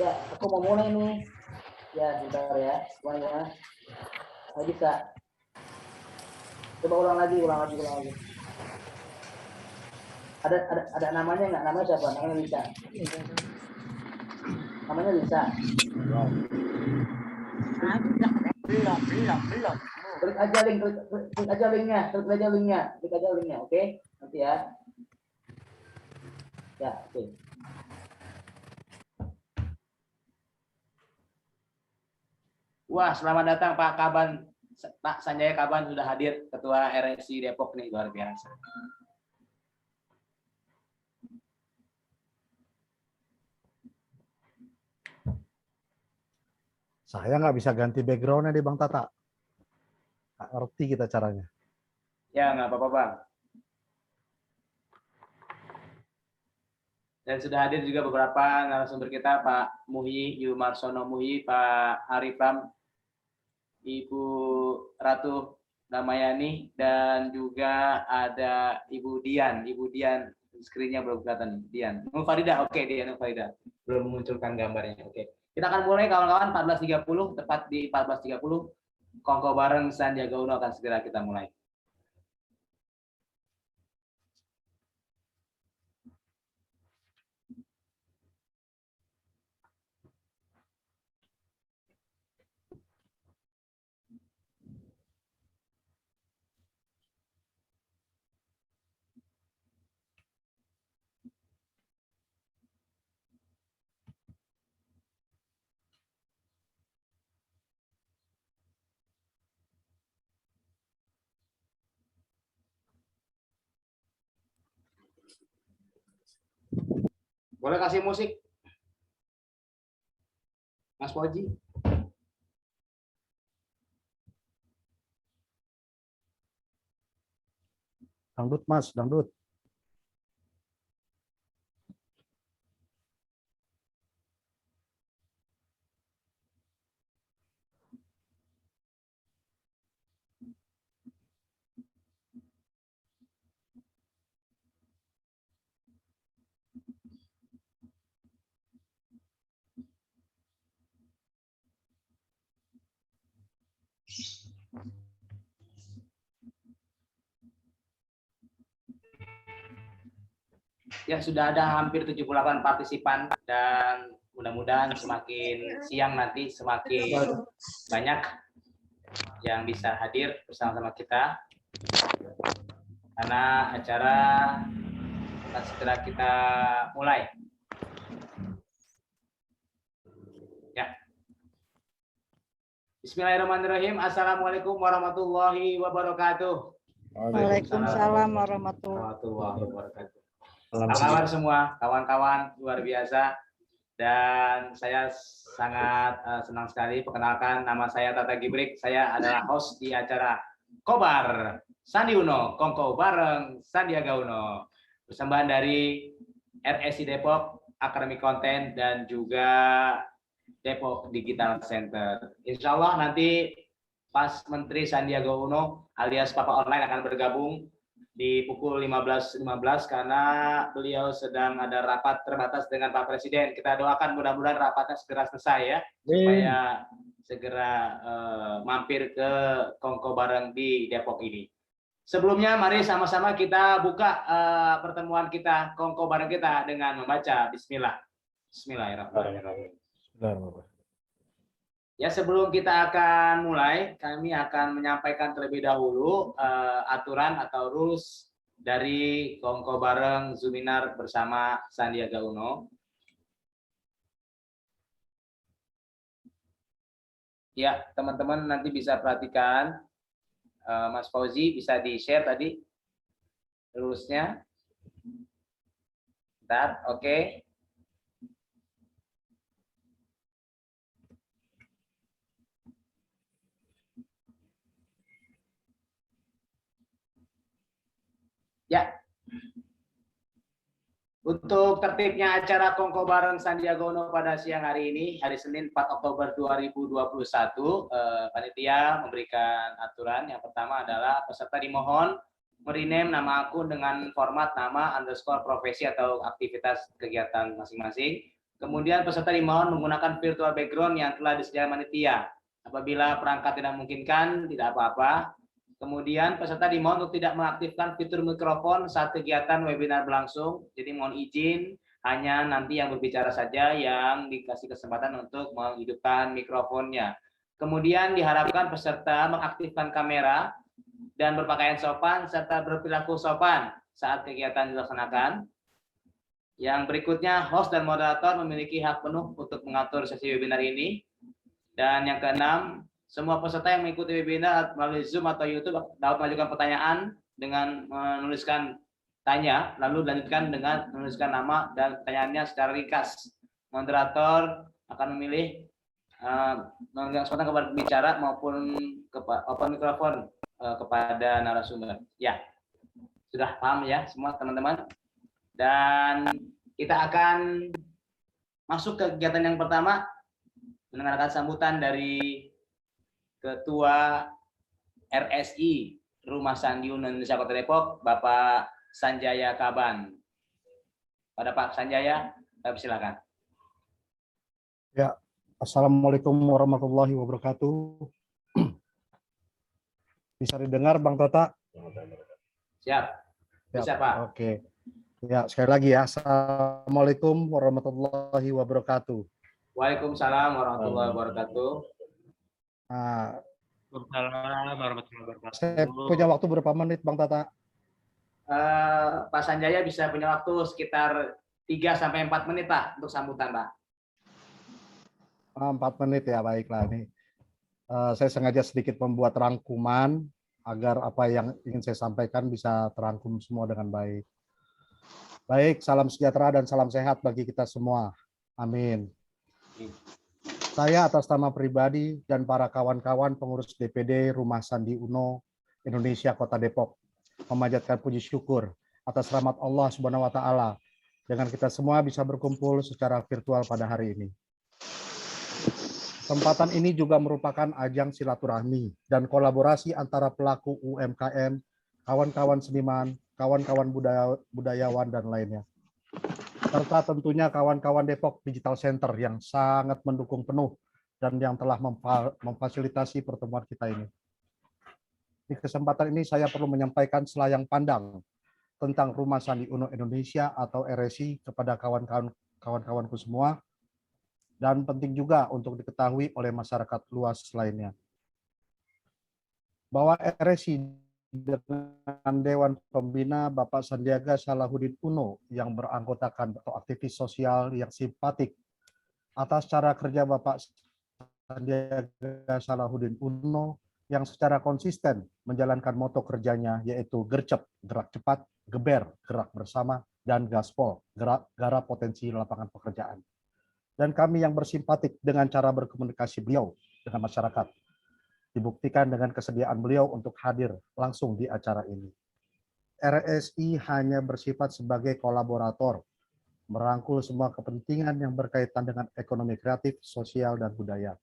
Ya, aku mau mulai nih. Ya, sebentar ya, semuanya. Ayo bisa. Coba ulang lagi. Ada namanya nggak? Namanya siapa? Namanya Lisa. Namanya Lisa. Belum. Klik aja linknya, oke? Nanti ya. Ya, oke. Wah, selamat datang Pak Kaban. Pak Sanjaya Kaban sudah hadir, Ketua RSI Depok nih, luar biasa. Saya nggak bisa ganti background-nya di Bang Tata. Nggak ngerti kita caranya. Ya, nggak apa-apa, Bang. Dan sudah hadir juga beberapa narasumber kita, Pak Muhyi Yumarsono Muhyi, Pak Arifam, Ibu Ratu Ramayani, dan juga ada Ibu Dian. Ibu Dian, screen-nya belum kelihatan. Dian. Farida, oke, Dian Farida. Belum memunculkan gambarnya, oke. Kita akan mulai kawan-kawan 14.30, tepat di 14.30. Kongko bareng Sandiaga Uno akan segera kita mulai. Boleh kasih musik, Mas Fauji? Dangdut Mas, dangdut. Ya, sudah ada hampir 78 partisipan dan mudah-mudahan semakin siang nanti semakin banyak yang bisa hadir bersama-sama kita, karena acara akan segera kita mulai. Ya. Bismillahirrahmanirrahim. Assalamualaikum warahmatullahi wabarakatuh. Waalaikumsalam warahmatullahi wabarakatuh. Apa kabar semua kawan-kawan, luar biasa. Dan saya sangat senang sekali perkenalkan, nama saya Tata Gibrik. Saya adalah host di acara Kobar Sandi Uno, Kongko bareng Sandiaga Uno. Persembahan dari RSI Depok, Akademi Konten, dan juga Depok Digital Center. Insya Allah nanti pas Menteri Sandiaga Uno alias Papa Online akan bergabung di pukul 15.15 karena beliau sedang ada rapat terbatas dengan Pak Presiden. Kita doakan mudah-mudahan rapatnya segera selesai ya, supaya segera mampir ke Kongko bareng di Depok ini. Sebelumnya mari sama-sama kita buka pertemuan kita, Kongko bareng kita dengan membaca Bismillah. Bismillahirrahmanirrahim. Ya, sebelum kita akan mulai, kami akan menyampaikan terlebih dahulu aturan atau rules dari Kongko bareng Zoominar bersama Sandiaga Uno. Ya, teman-teman nanti bisa perhatikan, Mas Fauzi bisa di-share tadi rules-nya. Bentar, oke. Ya, untuk tertibnya acara Kongko bareng Sandiaga Uno pada siang hari ini, hari Senin 4 Oktober 2021, panitia memberikan aturan. Yang pertama adalah peserta dimohon merename nama akun dengan format nama _ profesi atau aktivitas kegiatan masing-masing. Kemudian peserta dimohon menggunakan virtual background yang telah disediakan panitia. Apabila perangkat tidak memungkinkan, tidak apa-apa. Kemudian peserta dimohon untuk tidak mengaktifkan fitur mikrofon saat kegiatan webinar berlangsung. Jadi mohon izin, hanya nanti yang berbicara saja yang dikasih kesempatan untuk menghidupkan mikrofonnya. Kemudian diharapkan peserta mengaktifkan kamera dan berpakaian sopan serta berperilaku sopan saat kegiatan dilaksanakan. Yang berikutnya, host dan moderator memiliki hak penuh untuk mengatur sesi webinar ini. Dan yang keenam, semua peserta yang mengikuti webinar melalui Zoom atau YouTube dapat mengajukan pertanyaan dengan menuliskan tanya, lalu dilanjutkan dengan menuliskan nama dan pertanyaannya secara ringkas. Moderator akan memilih kesempatan kepada pembicara maupun open mikrofon kepada narasumber. Ya, sudah paham ya semua teman-teman. Dan kita akan masuk ke kegiatan yang pertama, mendengarkan sambutan dari Ketua RSI Rumah Sandi Indonesia Kota Depok, Bapak Sanjaya Kaban. Pada Pak Sanjaya, saya persilakan. Ya, Assalamualaikum warahmatullahi wabarakatuh. Bisa didengar Bang Tata? Siap. Bisa Pak. Oke. Ya, sekali lagi ya. Assalamualaikum warahmatullahi wabarakatuh. Waalaikumsalam warahmatullahi wabarakatuh. Nah, Waalaikumsalam warahmatullahi wabarakatuh. saya punya waktu berapa menit Bang Tata? Pak Sanjaya bisa punya waktu sekitar 3-4 menit Pak untuk sambutan Pak. 4 menit ya, baiklah. Ini saya sengaja sedikit membuat rangkuman agar apa yang ingin saya sampaikan bisa terangkum semua dengan baik. Baik, salam sejahtera dan salam sehat bagi kita semua. Amin. Saya atas nama pribadi dan para kawan-kawan pengurus DPD Rumah Sandi Uno Indonesia Kota Depok memanjatkan puji syukur atas rahmat Allah Subhanahu wa taala dengan kita semua bisa berkumpul secara virtual pada hari ini. Kesempatan ini juga merupakan ajang silaturahmi dan kolaborasi antara pelaku UMKM, kawan-kawan seniman, kawan-kawan budayawan, dan lainnya. Serta tentunya kawan-kawan Depok Digital Center yang sangat mendukung penuh dan yang telah memfasilitasi pertemuan kita ini. Di kesempatan ini saya perlu menyampaikan selayang pandang tentang Rumah Sandi Uno Indonesia atau RSI kepada kawan-kawanku semua, dan penting juga untuk diketahui oleh masyarakat luas lainnya. Bahwa RSI dengan Dewan Pembina Bapak Sandiaga Salahuddin Uno yang beranggotakan atau aktivis sosial yang simpatik atas cara kerja Bapak Sandiaga Salahuddin Uno yang secara konsisten menjalankan moto kerjanya yaitu gercep, gerak cepat, geber, gerak bersama, dan gaspol, garap potensi lapangan pekerjaan. Dan kami yang bersimpatik dengan cara berkomunikasi beliau dengan masyarakat dibuktikan dengan kesediaan beliau untuk hadir langsung di acara ini. RSI hanya bersifat sebagai kolaborator, merangkul semua kepentingan yang berkaitan dengan ekonomi kreatif, sosial, dan budaya.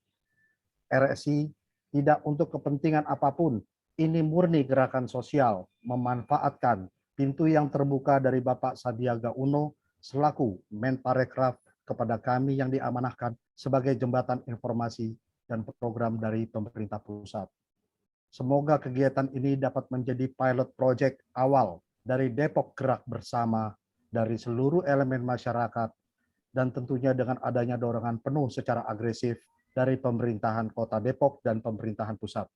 RSI tidak untuk kepentingan apapun, ini murni gerakan sosial, memanfaatkan pintu yang terbuka dari Bapak Sandiaga Uno selaku Menparekraf kepada kami yang diamanahkan sebagai jembatan informasi dan program dari pemerintah pusat. Semoga kegiatan ini dapat menjadi pilot project awal dari Depok Gerak Bersama dari seluruh elemen masyarakat dan tentunya dengan adanya dorongan penuh secara agresif dari pemerintahan Kota Depok dan pemerintahan pusat.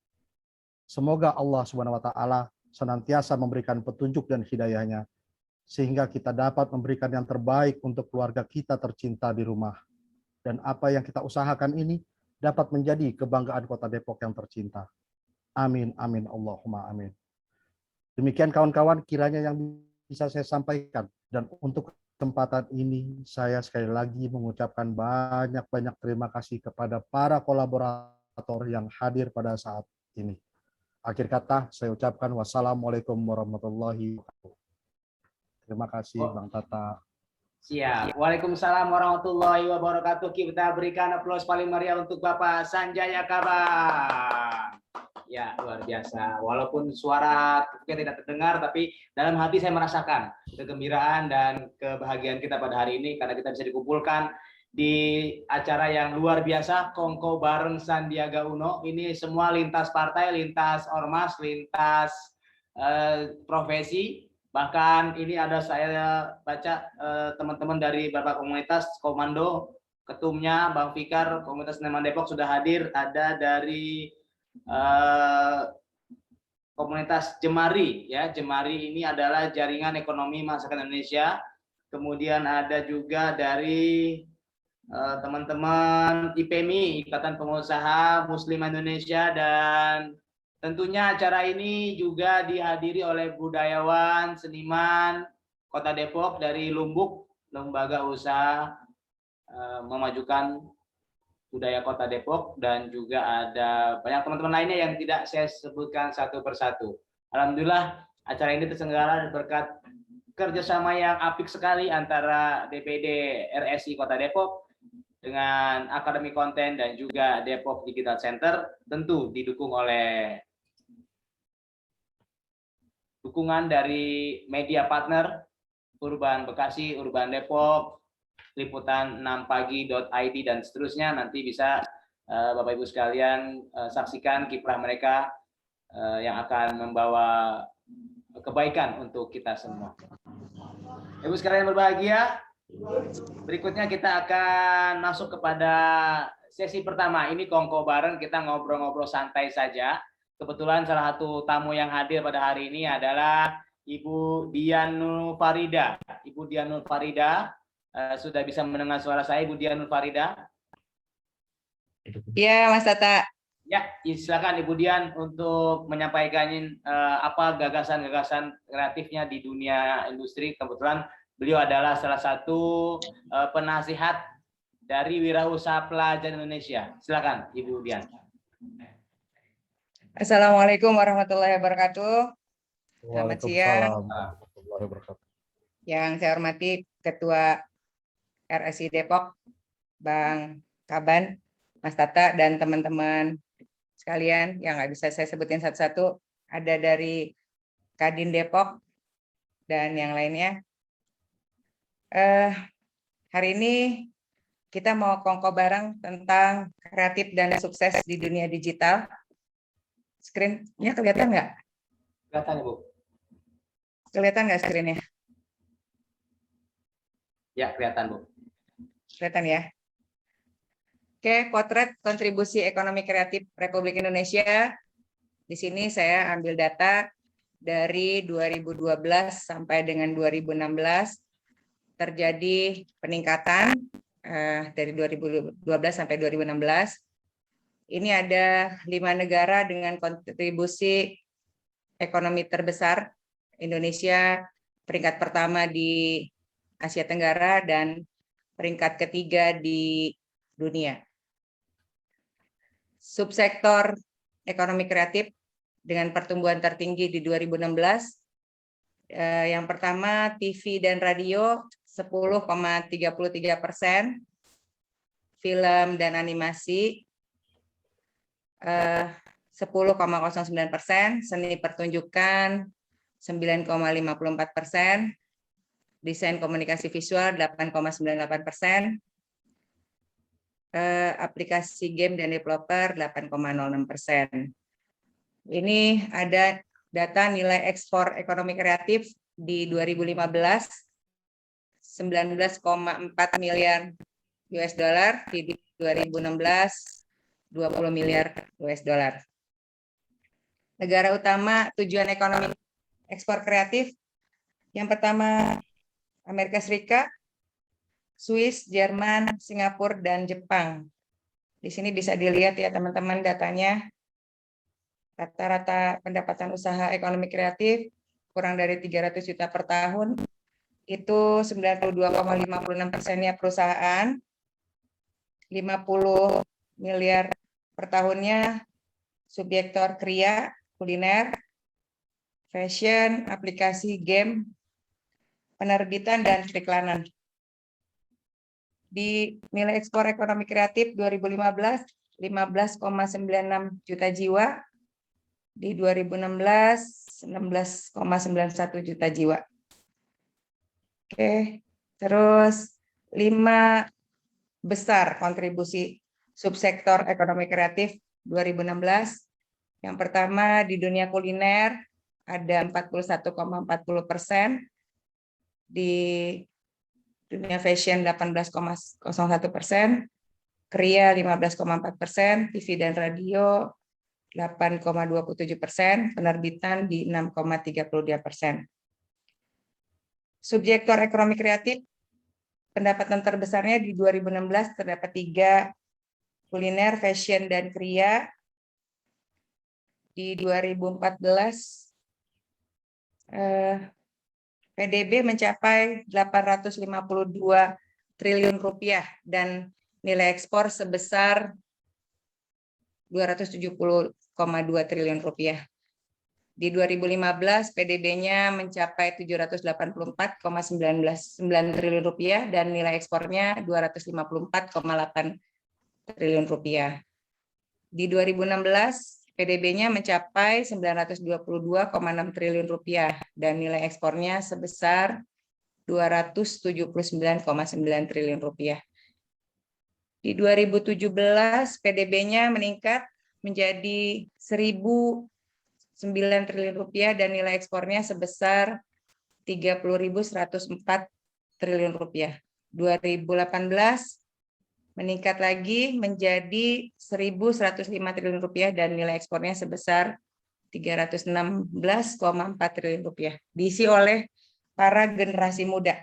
Semoga Allah Subhanahu wa taala senantiasa memberikan petunjuk dan hidayahnya sehingga kita dapat memberikan yang terbaik untuk keluarga kita tercinta di rumah. Dan apa yang kita usahakan ini dapat menjadi kebanggaan Kota Depok yang tercinta. Amin, amin, Allahumma amin. Demikian kawan-kawan kiranya yang bisa saya sampaikan. Dan untuk kesempatan ini saya sekali lagi mengucapkan banyak-banyak terima kasih kepada para kolaborator yang hadir pada saat ini. Akhir kata saya ucapkan wassalamualaikum warahmatullahi wabarakatuh. Terima kasih Bang Tata. Siap. Waalaikumsalam warahmatullahi wabarakatuh. Kita berikan aplaus paling meriah untuk Bapak Sanjaya Kaban. Ya, luar biasa. Walaupun suara kita tidak terdengar, tapi dalam hati saya merasakan kegembiraan dan kebahagiaan kita pada hari ini karena kita bisa dikumpulkan di acara yang luar biasa, Kongko bareng Sandiaga Uno. Ini semua lintas partai, lintas ormas, lintas profesi. Bahkan ini ada saya baca teman-teman dari beberapa komunitas, Komando, ketumnya Bang Fikar, Komunitas Seniman Depok sudah hadir. Ada dari komunitas Jemari, ya. Jemari ini adalah jaringan ekonomi masyarakat Indonesia. Kemudian ada juga dari teman-teman IPMI, Ikatan Pengusaha Muslim Indonesia, dan tentunya acara ini juga dihadiri oleh budayawan, seniman Kota Depok dari Lumbuk, lembaga usaha memajukan budaya Kota Depok, dan juga ada banyak teman-teman lainnya yang tidak saya sebutkan satu persatu. Alhamdulillah acara ini terselenggara berkat kerjasama yang apik sekali antara DPD RSI Kota Depok dengan Akademi Konten dan juga Depok Digital Center, tentu didukung oleh dukungan dari media partner Urban Bekasi, Urban Depok, liputan 6pagi.id dan seterusnya. Nanti bisa Bapak Ibu sekalian saksikan kiprah mereka yang akan membawa kebaikan untuk kita semua. Ibu sekalian berbahagia, berikutnya kita akan masuk kepada sesi pertama. Ini Kongko bareng, kita ngobrol-ngobrol santai saja. Kebetulan salah satu tamu yang hadir pada hari ini adalah Ibu Dian Nur Farida. Ibu Dian Nur Farida, sudah bisa mendengar suara saya, Ibu Dian Nur Farida? Ya, Mas Tata. Ya, silakan Ibu Dian untuk menyampaikan apa gagasan-gagasan kreatifnya di dunia industri. Kebetulan beliau adalah salah satu penasihat dari Wirausaha Pelajar Indonesia. Silakan Ibu Dian. Assalamualaikum warahmatullahi wabarakatuh. Selamat siang. Yang saya hormati Ketua RSI Depok, Bang Kaban, Mas Tata, dan teman-teman sekalian yang nggak bisa saya sebutin satu-satu. Ada dari Kadin Depok dan yang lainnya. Hari ini kita mau kongko bareng tentang kreatif dan sukses di dunia digital. Screen-nya kelihatan nggak? Kelihatan, Bu. Kelihatan nggak screen-nya? Ya, kelihatan, Bu. Kelihatan ya? Oke, potret kontribusi ekonomi kreatif Republik Indonesia. Di sini saya ambil data dari 2012 sampai dengan 2016. Terjadi peningkatan dari 2012 sampai 2016. Ini ada 5 negara dengan kontribusi ekonomi terbesar. Indonesia peringkat pertama di Asia Tenggara dan peringkat ketiga di dunia. Subsektor ekonomi kreatif dengan pertumbuhan tertinggi di 2016. Yang pertama TV dan radio 10,33%, film dan animasi 10,09%, seni pertunjukan 9,54%, desain komunikasi visual 8,98%, aplikasi game dan developer 8,06%. Ini ada data nilai ekspor ekonomi kreatif di 2015 19,4 miliar US dollar, di 2016 20 miliar US dollar. Negara utama tujuan ekonomi ekspor kreatif yang pertama Amerika Serikat, Swiss, Jerman, Singapura, dan Jepang. Di sini bisa dilihat ya teman-teman datanya. Rata-rata pendapatan usaha ekonomi kreatif kurang dari 300 juta per tahun. Itu 92,56%-nya perusahaan, 50 miliar per tahunnya subsektor kria, kuliner, fashion, aplikasi game, penerbitan, dan periklanan. Di nilai ekspor ekonomi kreatif 2015, 15,96 juta jiwa. Di 2016, 16,91 juta jiwa. Oke, terus 5 besar kontribusi subsektor ekonomi kreatif 2016. Yang pertama di dunia kuliner ada 41,40%, di dunia fashion 18,01%, kriya 15,4%, TV dan radio 8,27%, penerbitan di 6,32%. Subsektor ekonomi kreatif pendapatan terbesarnya di 2016 terdapat 3, kuliner, fashion, dan kriya. Di 2014 PDB mencapai 852 triliun rupiah dan nilai ekspor sebesar 270,2 triliun rupiah. Di 2015 PDB-nya mencapai 784,9 triliun rupiah dan nilai ekspornya 254,8 triliun rupiah. Di 2016 PDB-nya mencapai 922,6 triliun rupiah dan nilai ekspornya sebesar 279,9 triliun rupiah. Di 2017 PDB-nya meningkat menjadi 1.009 triliun rupiah dan nilai ekspornya sebesar 30.104 triliun rupiah. 2018 meningkat lagi menjadi 1.105 triliun rupiah dan nilai ekspornya sebesar 316,4 triliun rupiah. Diisi oleh para generasi muda.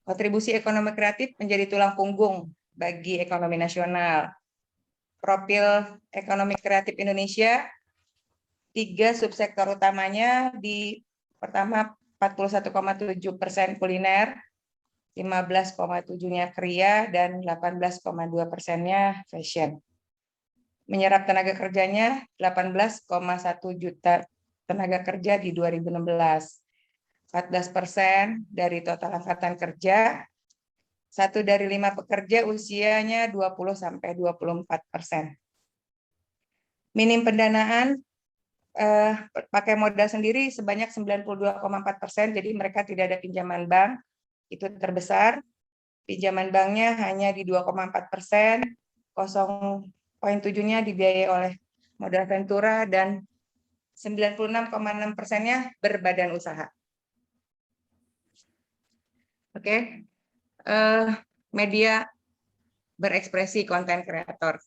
Kontribusi ekonomi kreatif menjadi tulang punggung bagi ekonomi nasional. Profil ekonomi kreatif Indonesia, 3 subsektor utamanya di pertama 41,7% kuliner, 15,7-nya kriya, dan 18,2%-nya fashion. Menyerap tenaga kerjanya 18,1 juta tenaga kerja di 2016. 14% dari total angkatan kerja, 1 dari 5 pekerja usianya 20-24%. Minim pendanaan pakai modal sendiri sebanyak 92,4%, jadi mereka tidak ada pinjaman bank, itu terbesar. Pinjaman banknya hanya di 2,4%, 0,7-nya dibiayai oleh modal ventura, dan 96,6%-nya berbadan usaha. Oke, media berekspresi konten kreator.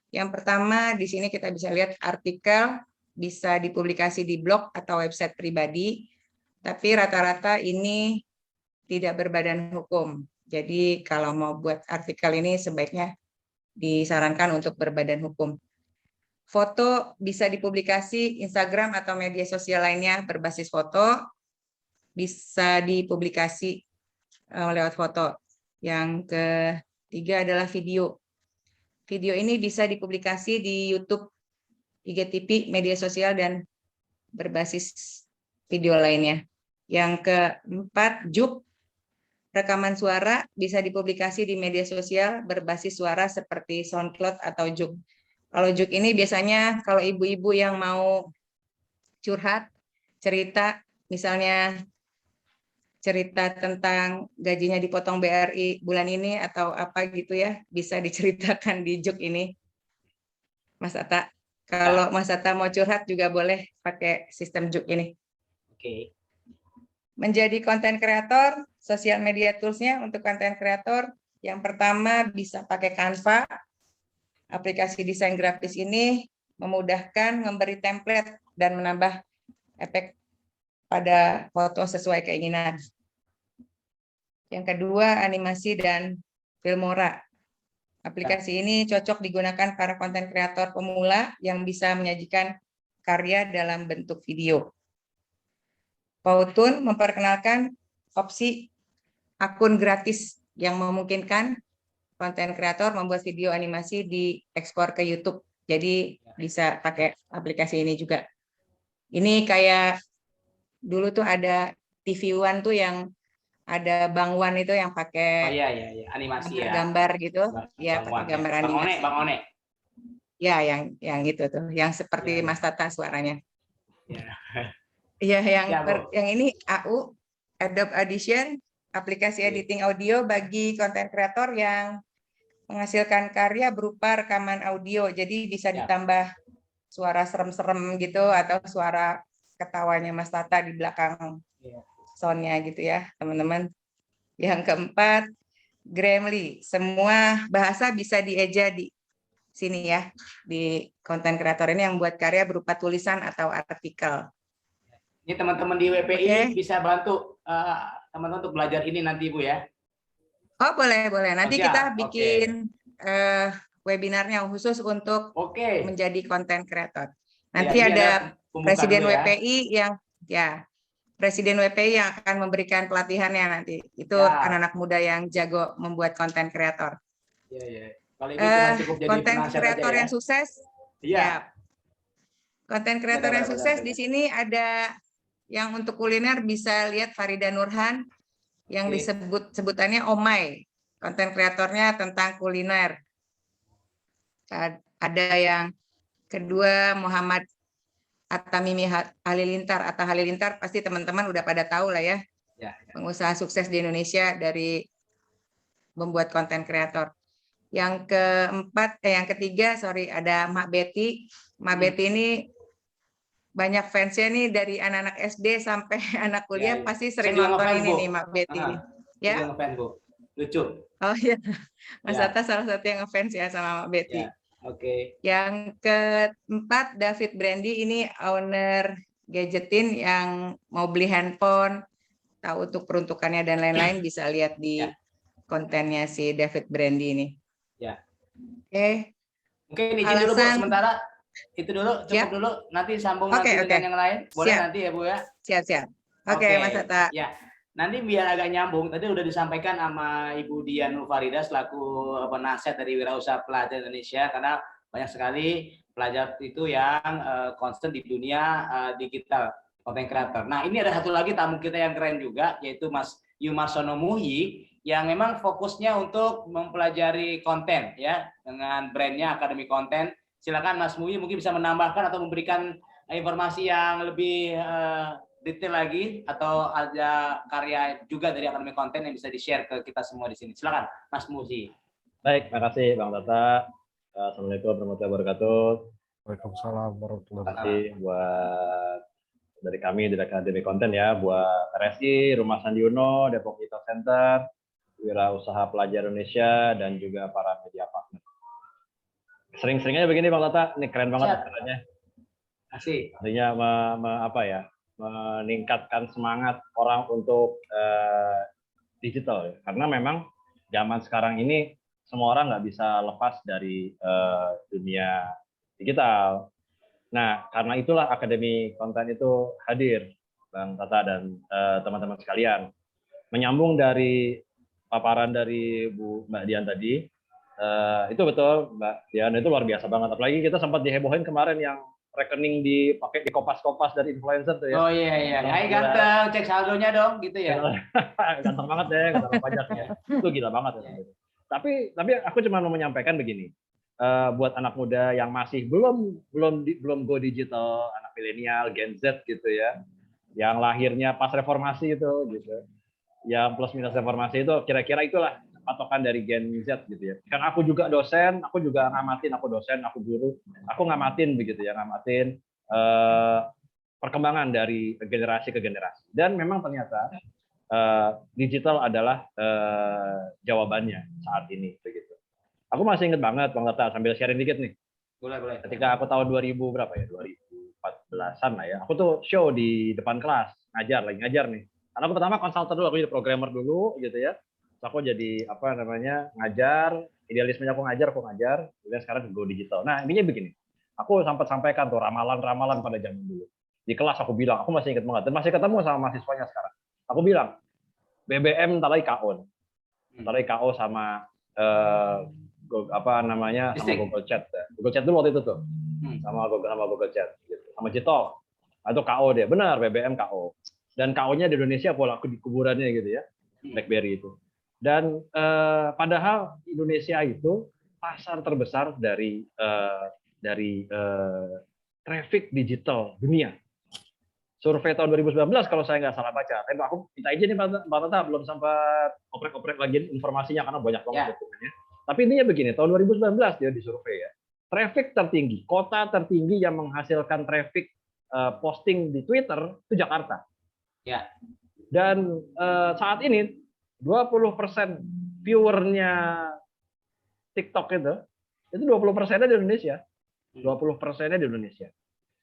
Yang pertama, di sini kita bisa lihat artikel, bisa dipublikasi di blog atau website pribadi, tapi rata-rata ini tidak berbadan hukum. Jadi kalau mau buat artikel ini sebaiknya disarankan untuk berbadan hukum. Foto bisa dipublikasi Instagram atau media sosial lainnya berbasis foto, bisa dipublikasi lewat foto. Yang ketiga adalah video. Video ini bisa dipublikasi di YouTube, IGTV, media sosial, dan berbasis video lainnya. Yang keempat, JUK, rekaman suara, bisa dipublikasi di media sosial berbasis suara seperti SoundCloud atau JUK. Kalau JUK ini biasanya kalau ibu-ibu yang mau curhat, cerita, misalnya cerita tentang gajinya dipotong BRI bulan ini atau apa gitu ya, bisa diceritakan di JUK ini. Mas Atta, kalau Mas Atta mau curhat juga boleh pakai sistem JUK ini. Oke. Menjadi konten kreator, sosial media tools-nya untuk konten kreator, yang pertama bisa pakai Canva. Aplikasi desain grafis ini memudahkan memberi template dan menambah efek pada foto sesuai keinginan. Yang kedua, animasi dan Filmora. Aplikasi ini cocok digunakan para konten kreator pemula yang bisa menyajikan karya dalam bentuk video. Powtoon memperkenalkan opsi akun gratis yang memungkinkan konten kreator membuat video animasi diekspor ke YouTube. Jadi bisa pakai aplikasi ini juga. Ini kayak dulu tuh ada TV One tuh yang ada Bang Wan itu yang pakai animasi ya. gambar gitu. Ya, pakai gambar animasi. Bang One. Ya, yang itu tuh, yang seperti Mas Tata suaranya. Ya. Iya, yang ini AU Adobe Audition, aplikasi editing audio bagi konten kreator yang menghasilkan karya berupa rekaman audio. Jadi bisa Ya. ditambah suara serem-serem gitu atau suara ketawanya Mas Tata di belakang Ya. soundnya gitu ya, teman-teman. Yang keempat, Grammarly. Semua bahasa bisa dieja di sini ya, di konten kreator ini yang buat karya berupa tulisan atau artikel. Ini teman-teman di WPI Oke. bisa bantu teman-teman untuk belajar ini nanti Bu ya. Oh, boleh. Nanti siap. kita Oke. bikin webinarnya khusus untuk Oke. menjadi konten kreator. Ya, Nanti ini ada pembukaan Presiden dulu ya. WPI Presiden WPI yang akan memberikan pelatihannya nanti. Itu Ya. anak-anak muda yang jago membuat konten kreator. Iya. Kalau Ibu cuma cukup jadi Konten penasihat aja kreator ya. yang sukses. Iya. Ya. Konten kreator yang Benar. sukses di sini ada yang untuk kuliner bisa lihat Farida Nurhan yang Oke. sebutannya Omai. Konten kreatornya tentang kuliner. Ada yang kedua Muhammad Atamimi Halilintar atau Halilintar pasti teman-teman udah pada tahu lah ya. Ya. Pengusaha sukses di Indonesia dari membuat konten kreator. Yang ketiga ada Mak Betty. Mak Betty ini banyak fansnya nih dari anak-anak SD sampai anak kuliah Ya. pasti Saya sering juga nonton ngefans, ini Bu. nih Mak Betty. Saya Ya. juga ngefans, Bu. Lucu. Oh iya. Mas Ya. Atta salah satu yang ngefans ya sama Mak Betty. Ya. Oke. Yang keempat David Brandy ini owner Gadgetin yang mau beli handphone, tahu untuk peruntukannya dan lain-lain bisa lihat di Ya. kontennya si David Brandy ini. Ya. Oke. Mungkin izin dulu Bu sementara. Itu dulu, cukup Siap. dulu. Nanti sambung Oke, nanti dengan yang lain. Boleh Siap. nanti ya Bu ya. Siap. Oke, Mas Atta. Ya. Nanti biar agak nyambung, tadi udah disampaikan sama Ibu Dian Farida selaku penasihat dari Wirausaha Pelajar Indonesia, karena banyak sekali pelajar itu yang concern di dunia digital, content creator. Nah, ini ada satu lagi tamu kita yang keren juga, yaitu Mas Yumarsono Muhi, yang memang fokusnya untuk mempelajari konten ya, dengan brandnya Akademi Konten. Silakan Mas Muhi mungkin bisa menambahkan atau memberikan informasi yang lebih detail lagi, atau ada karya juga dari Akademi Konten yang bisa di-share ke kita semua di sini. Silakan Mas Muhi. Baik, makasih Bang Tata. Assalamualaikum warahmatullahi wabarakatuh. Waalaikumsalam warahmatullahi Terima wabarakatuh. kasih buat dari kami dari Akademi Konten ya, buat RSI, Rumah Sandi Uno, Depok Digital Center, Wirausaha Pelajar Indonesia, dan juga para media partner. Sering-seringnya begini Bang Tata, ini keren banget acaranya. Asik. Artinya meningkatkan semangat orang untuk digital ya. Karena memang zaman sekarang ini semua orang nggak bisa lepas dari dunia digital. Nah, karena itulah Akademi Konten itu hadir, Bang Tata dan teman-teman sekalian. Menyambung dari paparan dari Mbak Dian tadi, itu betul Mbak Dian, itu luar biasa banget. Apalagi kita sempat dihebohin kemarin yang rekening dipakai di kopas-kopas dari influencer tuh ya. Oh iya. Hai ganteng, cek saldonya dong, gitu ya. Ganteng banget deh, ganteng pajaknya. Itu gila banget ya. Tapi aku cuma mau menyampaikan begini. Buat anak muda yang masih belum go digital, anak milenial, Gen Z gitu ya. Yang lahirnya pas reformasi itu gitu. Yang plus minus reformasi itu kira-kira itulah patokan dari Gen Z gitu ya. Kan aku juga dosen, aku juga ngamatin, aku dosen, aku guru, aku ngamatin begitu ya, ngamatin perkembangan dari generasi ke generasi. Dan memang ternyata digital adalah jawabannya saat ini begitu. Aku masih ingat banget Bang Tata, sambil sharing dikit nih. Boleh. Ketika aku tahun 2000 berapa ya? 2014-an lah ya. Aku tuh show di depan kelas, lagi ngajar nih. Karena aku pertama konsultan dulu, aku jadi programmer dulu gitu ya. Terus aku jadi ngajar, idealismenya aku ngajar, kemudian sekarang go digital. Nah, intinya begini. Aku sempat sampaikan tuh ramalan-ramalan pada zaman dulu. Di kelas aku bilang, aku masih ingat banget dan masih ketemu sama mahasiswanya sekarang. Aku bilang, BBM entar lagi KO sama sama Google Chat. Google Chat dulu waktu itu tuh. Sama Google Chat gitu. Sama Gtalk. Atau KO dia. Benar, BBM KO. Dan KO-nya di Indonesia pola di kuburannya gitu ya. BlackBerry itu. Dan padahal Indonesia itu pasar terbesar dari traffic digital dunia. survei tahun 2019 kalau saya nggak salah baca. Tapi aku minta izin nih Mbak Tata, belum sempat oprek-oprek lagi informasinya karena banyak banget dokumennya. Tapi intinya begini, tahun 2019 dia disurvei ya. Traffic tertinggi, kota tertinggi yang menghasilkan traffic posting di Twitter itu Jakarta. Ya. Dan saat ini 20% viewernya TikTok itu 20%-nya di Indonesia. 20%-nya di Indonesia.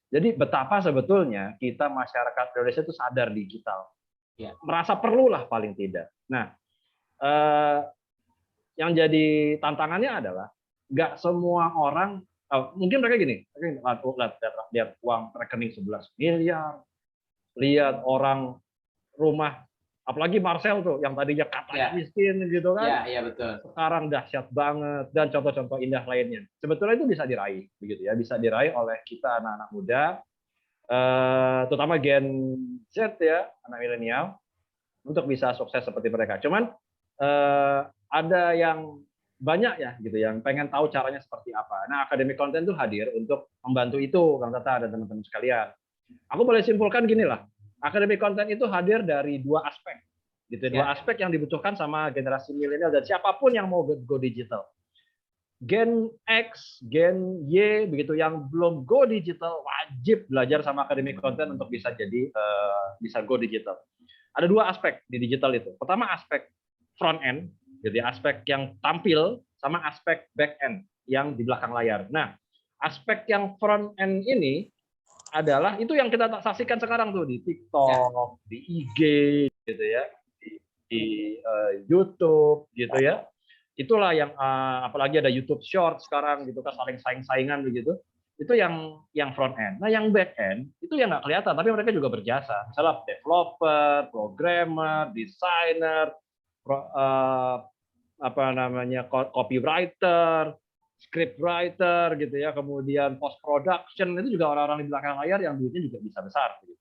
Jadi betapa sebetulnya kita masyarakat Indonesia itu sadar digital. Ya. Merasa perlulah paling tidak. Nah, yang jadi tantangannya adalah nggak semua orang, mungkin mereka gini, lihat uang rekening 11 miliar, lihat orang rumah, apalagi Marcel tuh yang tadinya katanya miskin gitu kan. Iya, betul. Sekarang dahsyat banget, dan contoh-contoh indah lainnya. Sebetulnya itu bisa diraih, begitu ya, bisa diraih oleh kita anak-anak muda, terutama Gen Z ya, anak milenial, untuk bisa sukses seperti mereka. Cuman ada yang banyak ya, gitu, yang pengen tahu caranya seperti apa. Nah, Akademi Konten itu hadir untuk membantu itu, Kang Tata dan teman-teman sekalian. Aku boleh simpulkan gini lah, Akademi Konten itu hadir dari dua aspek. Gitu, dua aspek yang dibutuhkan sama generasi milenial dan siapapun yang mau go digital. Gen X, Gen Y, begitu yang belum go digital wajib belajar sama Akademi Konten untuk bisa jadi bisa go digital. Ada dua aspek di digital itu. Pertama aspek front end, jadi aspek yang tampil sama aspek back end yang di belakang layar. Nah, aspek yang front end ini adalah itu yang kita saksikan sekarang tuh di TikTok, di IG, gitu ya, di YouTube, gitu ya. Itulah yang apalagi ada YouTube Short sekarang, gitu kan, saling saing-saingan begitu. Itu yang front end. Nah, yang back end itu yang nggak kelihatan, tapi mereka juga berjasa. Misalnya developer, programmer, designer, copywriter, scriptwriter, gitu ya, kemudian post production, itu juga orang-orang di belakang layar yang duitnya juga bisa besar. Gitu.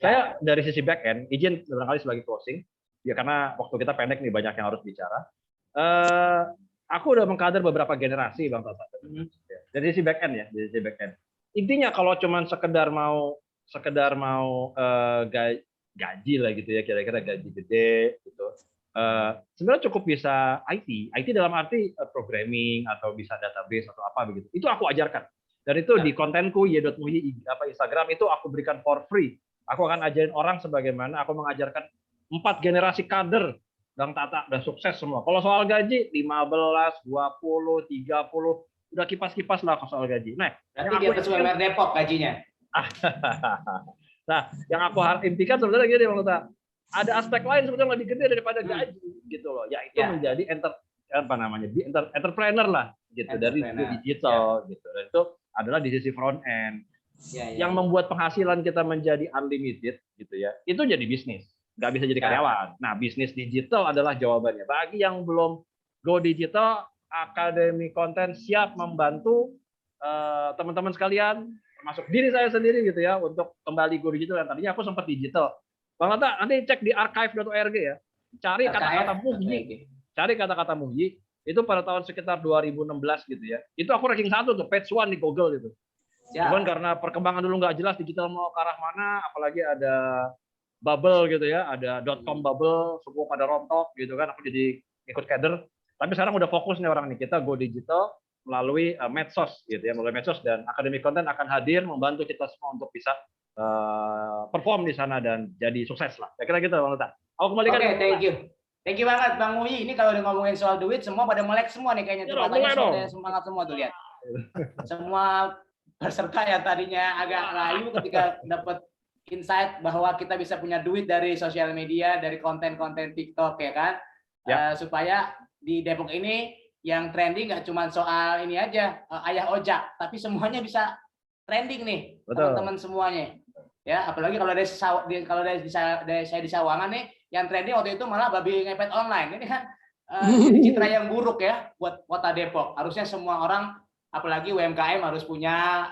Saya dari sisi back end, izin barangkali sebagai closing, ya karena waktu kita pendek nih, banyak yang harus bicara. Aku udah mengkader beberapa generasi, Bang Tata. Dari sisi back end ya, dari sisi back end. Intinya kalau cuman sekedar mau gaji lah gitu ya, kira-kira gaji gede gitu. Sebenarnya cukup bisa IT dalam arti programming atau bisa database atau apa begitu. Itu aku ajarkan. Dan itu di kontenku y.muhi Instagram itu aku berikan for free. Aku akan ajarin orang sebagaimana aku mengajarkan 4 generasi kader Bang Tata udah sukses semua. Kalau soal gaji 15, 20, 30 udah kipas-kipas lah soal gaji. Nah, berarti di atas UMR Depok gajinya. Nah, yang aku harus impikan sebenarnya gini Bang Tata. Ada aspek lain sebetulnya lebih gede daripada gaji gitu loh, yaitu menjadi entrepreneur lah gitu dari digital gitu. Dan itu adalah di sisi front end yang membuat penghasilan kita menjadi unlimited gitu ya. Itu jadi bisnis, nggak bisa jadi karyawan. Nah, bisnis digital adalah jawabannya. Bagi yang belum go digital, Akademi Konten siap membantu teman-teman sekalian, termasuk diri saya sendiri gitu ya, untuk kembali go digital. Dan tadinya aku sempat digital. Bang Tata, nanti cek di archive.org ya. Cari kata-kata Muhyi. Cari kata-kata Muhyi. Itu pada tahun sekitar 2016 gitu ya. Itu aku ranking 1 tuh, page 1 di Google gitu. Cuman karena perkembangan dulu nggak jelas digital mau ke arah mana, apalagi ada bubble gitu ya, ada .com bubble, semua pada rontok gitu kan, aku jadi ikut kader. Tapi sekarang udah fokus nih orang nih, kita go digital melalui medsos gitu ya, melalui medsos, dan Akademi Konten akan hadir membantu kita semua untuk bisa perform di sana dan jadi sukses lah. Kira-kira gitu Bang Tata. Aku kembalikan. Oke, thank you. Thank you banget Bang Muhyi. Ini kalau udah ngomongin soal duit, semua pada melek semua nih kayaknya. Tempatnya semangat semua tuh, lihat. Semua peserta yang tadinya agak layu ketika dapat insight bahwa kita bisa punya duit dari sosial media, dari konten-konten TikTok ya kan. Supaya di Depok ini yang trending nggak cuma soal ini aja, ayah ojak, tapi semuanya bisa trending nih, teman-teman semuanya. Ya, apalagi kalau dari saya di Sawangan nih, yang trending waktu itu malah babi ngepet online. Ini kan citra yang buruk ya buat Kota Depok. Harusnya semua orang, apalagi UMKM, harus punya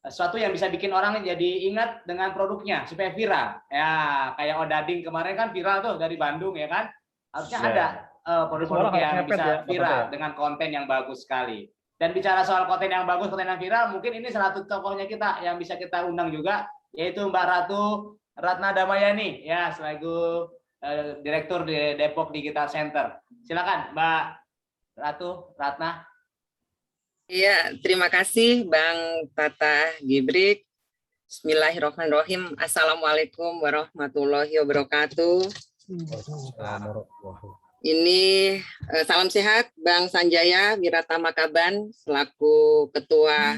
sesuatu yang bisa bikin orang jadi ingat dengan produknya supaya viral. Ya, kayak Odading kemarin kan viral tuh dari Bandung ya kan. Harusnya ada produk-produk yang bisa viral dengan konten yang bagus sekali. Dan bicara soal konten yang bagus, konten yang viral, mungkin ini salah satu tokohnya kita yang bisa kita undang juga, yaitu Mbak Ratu Ratna Damayani, ya, selaku Direktur di Depok Digital Center. Silakan Mbak Ratu Ratna. Iya, terima kasih Bang Tata Gibrik. Bismillahirrahmanirrahim. Assalamualaikum warahmatullahi wabarakatuh. Ini salam sehat Bang Sanjaya Wiratama Kaban selaku Ketua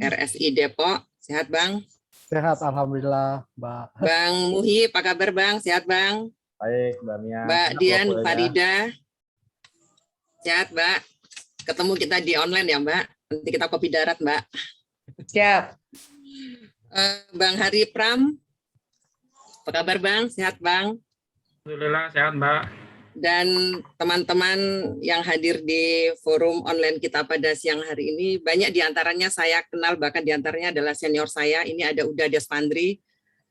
RSI Depok. Sehat Bang? Sehat, alhamdulillah, Mbak. Bang Muhi, apa kabar Bang? Sehat Bang? Baik, Mbak Mia. Mbak Dian Farida. Sehat Mbak? Ketemu kita di online ya Mbak? Nanti kita kopi darat Mbak. Siap. Bang Hari Pram. Apa kabar Bang? Sehat Bang? Alhamdulillah sehat Mbak. Dan teman-teman yang hadir di forum online kita pada siang hari ini, banyak diantaranya saya kenal, bahkan diantaranya adalah senior saya. Ini ada Uda Despandri.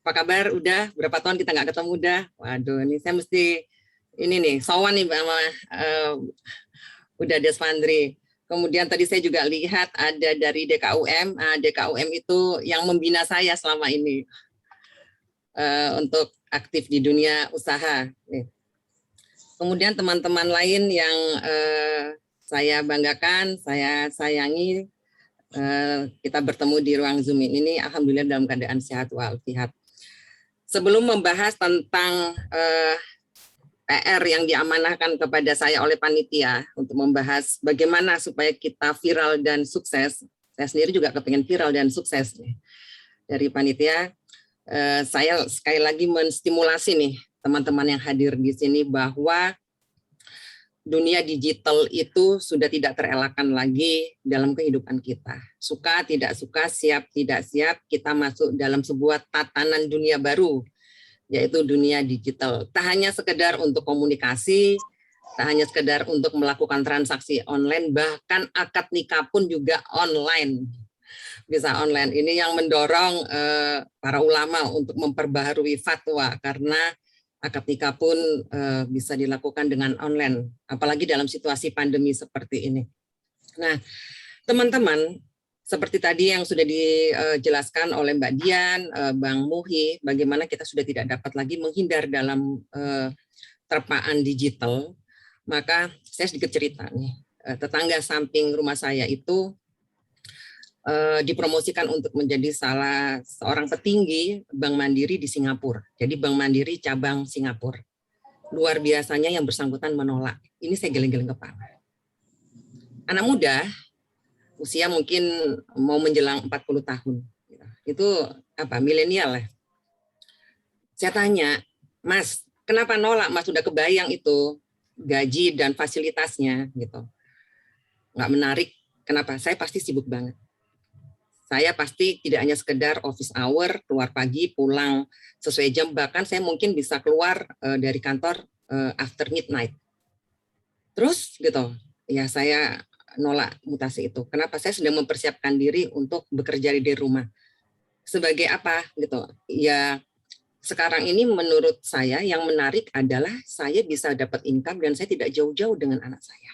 Apa kabar Uda? Berapa tahun kita nggak ketemu Uda? Waduh, ini saya mesti ini nih, sowan nih sama Uda Despandri. Kemudian tadi saya juga lihat ada dari DKUM. DKUM itu yang membina saya selama ini untuk aktif di dunia usaha. Kemudian teman-teman lain yang saya banggakan, saya sayangi, kita bertemu di ruang Zoom ini, alhamdulillah dalam keadaan sehat walafiat. Sebelum membahas tentang PR yang diamanahkan kepada saya oleh panitia untuk membahas bagaimana supaya kita viral dan sukses, saya sendiri juga kepengen viral dan sukses nih. Dari panitia, saya sekali lagi menstimulasi nih teman-teman yang hadir di sini bahwa dunia digital itu sudah tidak terelakkan lagi dalam kehidupan kita. Suka, tidak suka, siap, tidak siap, kita masuk dalam sebuah tatanan dunia baru, yaitu dunia digital. Tak hanya sekedar untuk komunikasi, tak hanya sekedar untuk melakukan transaksi online, bahkan akad nikah pun juga online. Bisa online. Ini yang mendorong para ulama untuk memperbaharui fatwa, karena akad nikah pun bisa dilakukan dengan online, apalagi dalam situasi pandemi seperti ini. Nah, teman-teman, seperti tadi yang sudah dijelaskan oleh Mbak Dian, Bang Muhi, bagaimana kita sudah tidak dapat lagi menghindar dalam terpaan digital, maka saya sedikit cerita nih. Tetangga samping rumah saya itu dipromosikan untuk menjadi salah seorang petinggi Bank Mandiri di Singapura. Jadi Bank Mandiri cabang Singapura. Luar biasanya yang bersangkutan menolak. Ini saya geleng-geleng kepala. Anak muda, usia mungkin mau menjelang 40 tahun. Itu apa? Milenial ya. Saya tanya, Mas, kenapa nolak? Mas sudah kebayang itu gaji dan fasilitasnya gitu. Nggak menarik. Kenapa? Saya pasti sibuk banget. Saya pasti tidak hanya sekedar office hour, keluar pagi, pulang sesuai jam, bahkan saya mungkin bisa keluar dari kantor after midnight. Terus gitu, ya saya nolak mutasi itu. Kenapa? Saya sudah mempersiapkan diri untuk bekerja di rumah. Sebagai apa gitu? Ya sekarang ini menurut saya yang menarik adalah saya bisa dapat income dan saya tidak jauh-jauh dengan anak saya.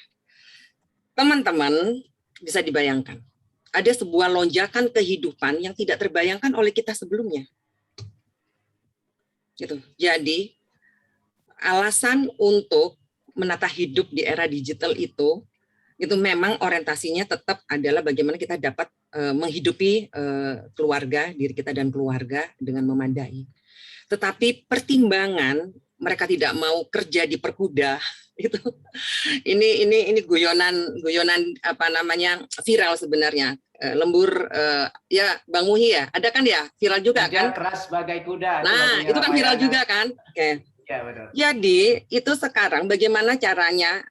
Teman-teman bisa dibayangkan. Ada sebuah lonjakan kehidupan yang tidak terbayangkan oleh kita sebelumnya. Gitu. Jadi, alasan untuk menata hidup di era digital itu memang orientasinya tetap adalah bagaimana kita dapat menghidupi keluarga, diri kita dan keluarga dengan memadai. Tetapi pertimbangan mereka tidak mau kerja diperkuda itu ini guyonan apa namanya viral sebenarnya, lembur ya Bang Muhi ya, ada kan ya viral juga kan, keras bagai kuda. Nah itu kan viral juga kan. Oke. Ya, betul. Jadi itu sekarang bagaimana caranya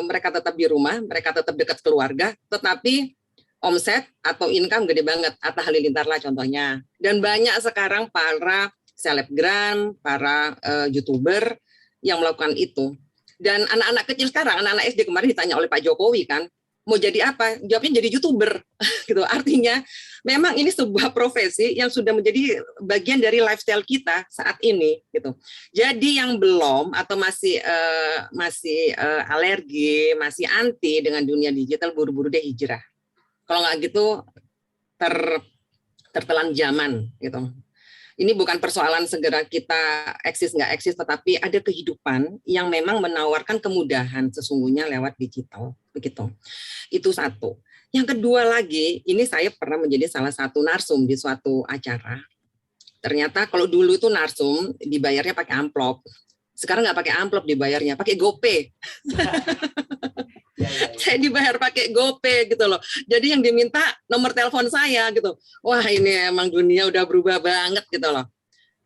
mereka tetap di rumah, mereka tetap dekat keluarga, tetapi omset atau income gede banget. Atta Halilintar lah contohnya. Dan banyak sekarang para selebgram, para YouTuber yang melakukan itu. Dan anak-anak kecil sekarang, anak-anak SD kemarin ditanya oleh Pak Jokowi kan, mau jadi apa? Jawabnya jadi YouTuber. Gitu. Artinya memang ini sebuah profesi yang sudah menjadi bagian dari lifestyle kita saat ini gitu. Jadi yang belum atau masih alergi, masih anti dengan dunia digital, buru-buru deh hijrah. Kalau nggak gitu tertelan zaman gitu. Ini bukan persoalan segera kita eksis nggak eksis, tetapi ada kehidupan yang memang menawarkan kemudahan sesungguhnya lewat digital, begitu. Itu satu. Yang kedua lagi, ini saya pernah menjadi salah satu narsum di suatu acara. Ternyata kalau dulu itu narsum dibayarnya pakai amplop. Sekarang nggak pakai amplop dibayarnya, pakai GoPay. Saya dibayar pakai GoPay gitu loh. Jadi yang diminta nomor telepon saya gitu. Wah, ini emang dunia udah berubah banget gitu loh.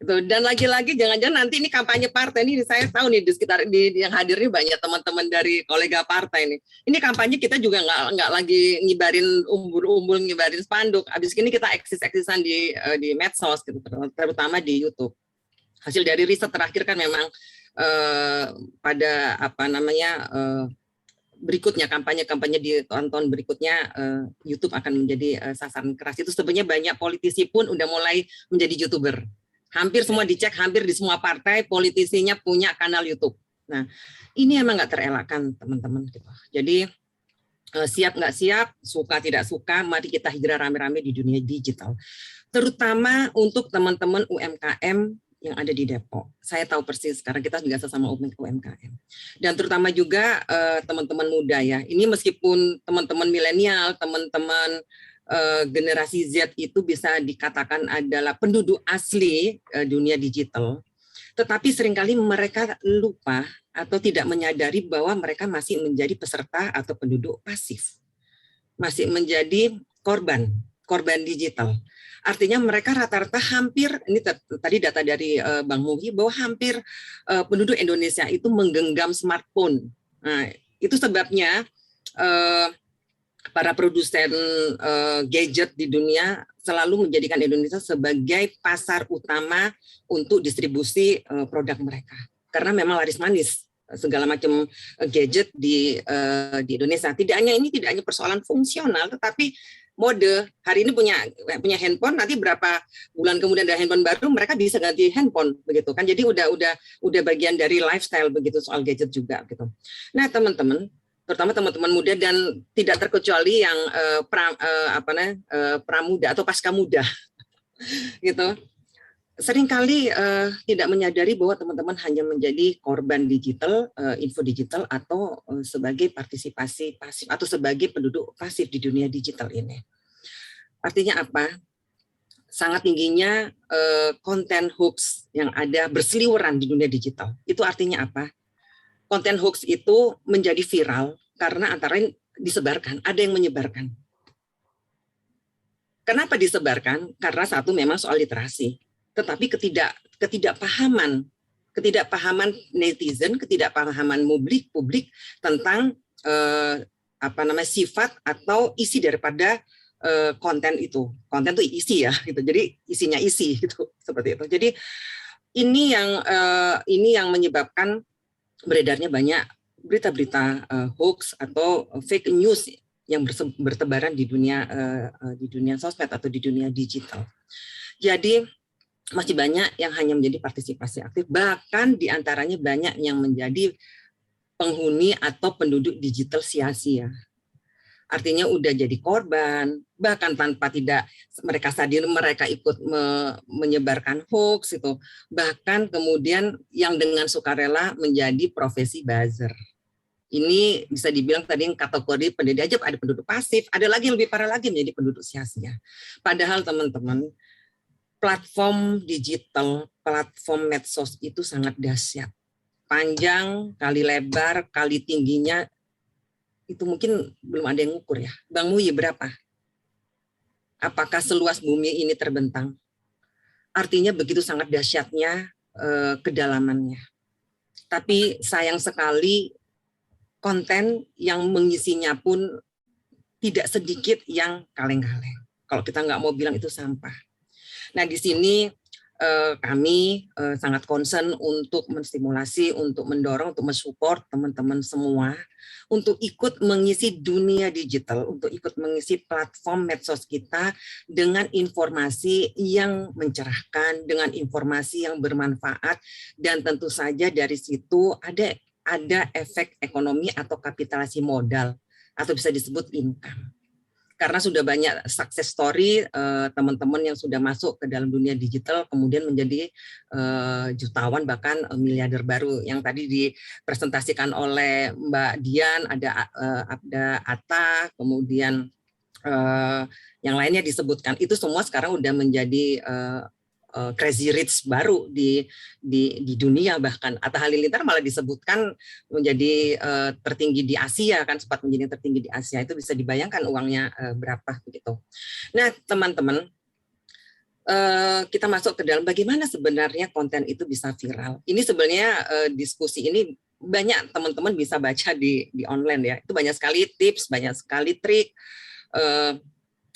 Gitu. Dan lagi-lagi jangan-jangan nanti ini kampanye partai ini, saya tahu nih di sekitar yang hadir ini banyak teman-teman dari kolega partai nih. Ini kampanye kita juga nggak lagi ngibarin umbul-umbul, ngibarin spanduk. Abis ini kita eksis-eksisan di medsos gitu, terutama di YouTube. Hasil dari riset terakhir kan memang pada berikutnya kampanye-kampanye di tahun-tahun berikutnya YouTube akan menjadi sasaran keras. Itu sebenarnya banyak politisi pun udah mulai menjadi YouTuber. Hampir semua dicek, hampir di semua partai politisinya punya kanal YouTube. Nah, ini emang nggak terelakkan teman-teman gitu. Jadi siap nggak siap, suka tidak suka, mari kita hijrah rame-rame di dunia digital. Terutama untuk teman-teman UMKM yang ada di Depok. Saya tahu persis sekarang kita juga sesama UMKM. Dan terutama juga teman-teman muda ya. Ini meskipun teman-teman milenial, teman-teman generasi Z itu bisa dikatakan adalah penduduk asli dunia digital. Tetapi seringkali mereka lupa atau tidak menyadari bahwa mereka masih menjadi peserta atau penduduk pasif. Masih menjadi korban digital. Artinya mereka rata-rata hampir, ini tadi data dari Bang Muhi, bahwa hampir penduduk Indonesia itu menggenggam smartphone. Nah, itu sebabnya para produsen gadget di dunia selalu menjadikan Indonesia sebagai pasar utama untuk distribusi produk mereka. Karena memang laris manis segala macam gadget di Indonesia. Tidak hanya persoalan fungsional, tetapi mode. Hari ini punya handphone, nanti berapa bulan kemudian ada handphone baru, mereka bisa ganti handphone begitu kan. Jadi udah bagian dari lifestyle begitu soal gadget juga gitu. Nah, teman-teman, terutama teman-teman muda dan tidak terkecuali yang pramuda atau pasca muda gitu. Seringkali tidak menyadari bahwa teman-teman hanya menjadi korban digital, info digital, atau sebagai partisipasi pasif atau sebagai penduduk pasif di dunia digital ini. Artinya apa? Sangat tingginya konten hoax yang ada berseliweran di dunia digital. Itu artinya apa? Konten hoax itu menjadi viral karena antara lain disebarkan, ada yang menyebarkan. Kenapa disebarkan? Karena satu memang soal literasi. Tetapi ketidakpahaman netizen, ketidakpahaman publik tentang sifat atau isi daripada konten itu. Konten itu isi ya, gitu. Jadi isinya isi gitu, seperti itu. Jadi ini yang menyebabkan beredarnya banyak berita-berita hoax atau fake news yang bertebaran di dunia sosmed atau di dunia digital. Jadi masih banyak yang hanya menjadi partisipasi aktif, bahkan diantaranya banyak yang menjadi penghuni atau penduduk digital sia-sia. Artinya udah jadi korban, bahkan tanpa tidak mereka sadar mereka ikut menyebarkan hoax itu. Bahkan kemudian yang dengan sukarela menjadi profesi buzzer. Ini bisa dibilang tadi yang kategori pendidik aja ada penduduk pasif, ada lagi yang lebih parah lagi menjadi penduduk sia-sia. Padahal teman-teman, platform digital, platform medsos itu sangat dahsyat. Panjang, kali lebar, kali tingginya, itu mungkin belum ada yang ngukur ya. Bang Muhyi berapa? Apakah seluas bumi ini terbentang? Artinya begitu sangat dahsyatnya kedalamannya. Tapi sayang sekali konten yang mengisinya pun tidak sedikit yang kaleng-kaleng. Kalau kita nggak mau bilang itu sampah. Nah, di sini kami sangat concern untuk menstimulasi, untuk mendorong, untuk mensupport teman-teman semua untuk ikut mengisi dunia digital, untuk ikut mengisi platform medsos kita dengan informasi yang mencerahkan, dengan informasi yang bermanfaat, dan tentu saja dari situ ada efek ekonomi atau kapitalisasi modal atau bisa disebut income. karena sudah banyak success story teman-teman yang sudah masuk ke dalam dunia digital kemudian menjadi jutawan bahkan miliarder baru yang tadi dipresentasikan oleh Mbak Dian, ada Atta, kemudian yang lainnya disebutkan, itu semua sekarang udah menjadi crazy rich baru di dunia. Bahkan Atta Halilintar malah disebutkan menjadi tertinggi di Asia, kan sempat menjadi tertinggi di Asia. Itu bisa dibayangkan uangnya berapa begitu. Nah teman-teman, kita masuk ke dalam bagaimana sebenarnya konten itu bisa viral. Ini sebenarnya diskusi ini banyak teman-teman bisa baca di online ya. Itu banyak sekali tips, banyak sekali trik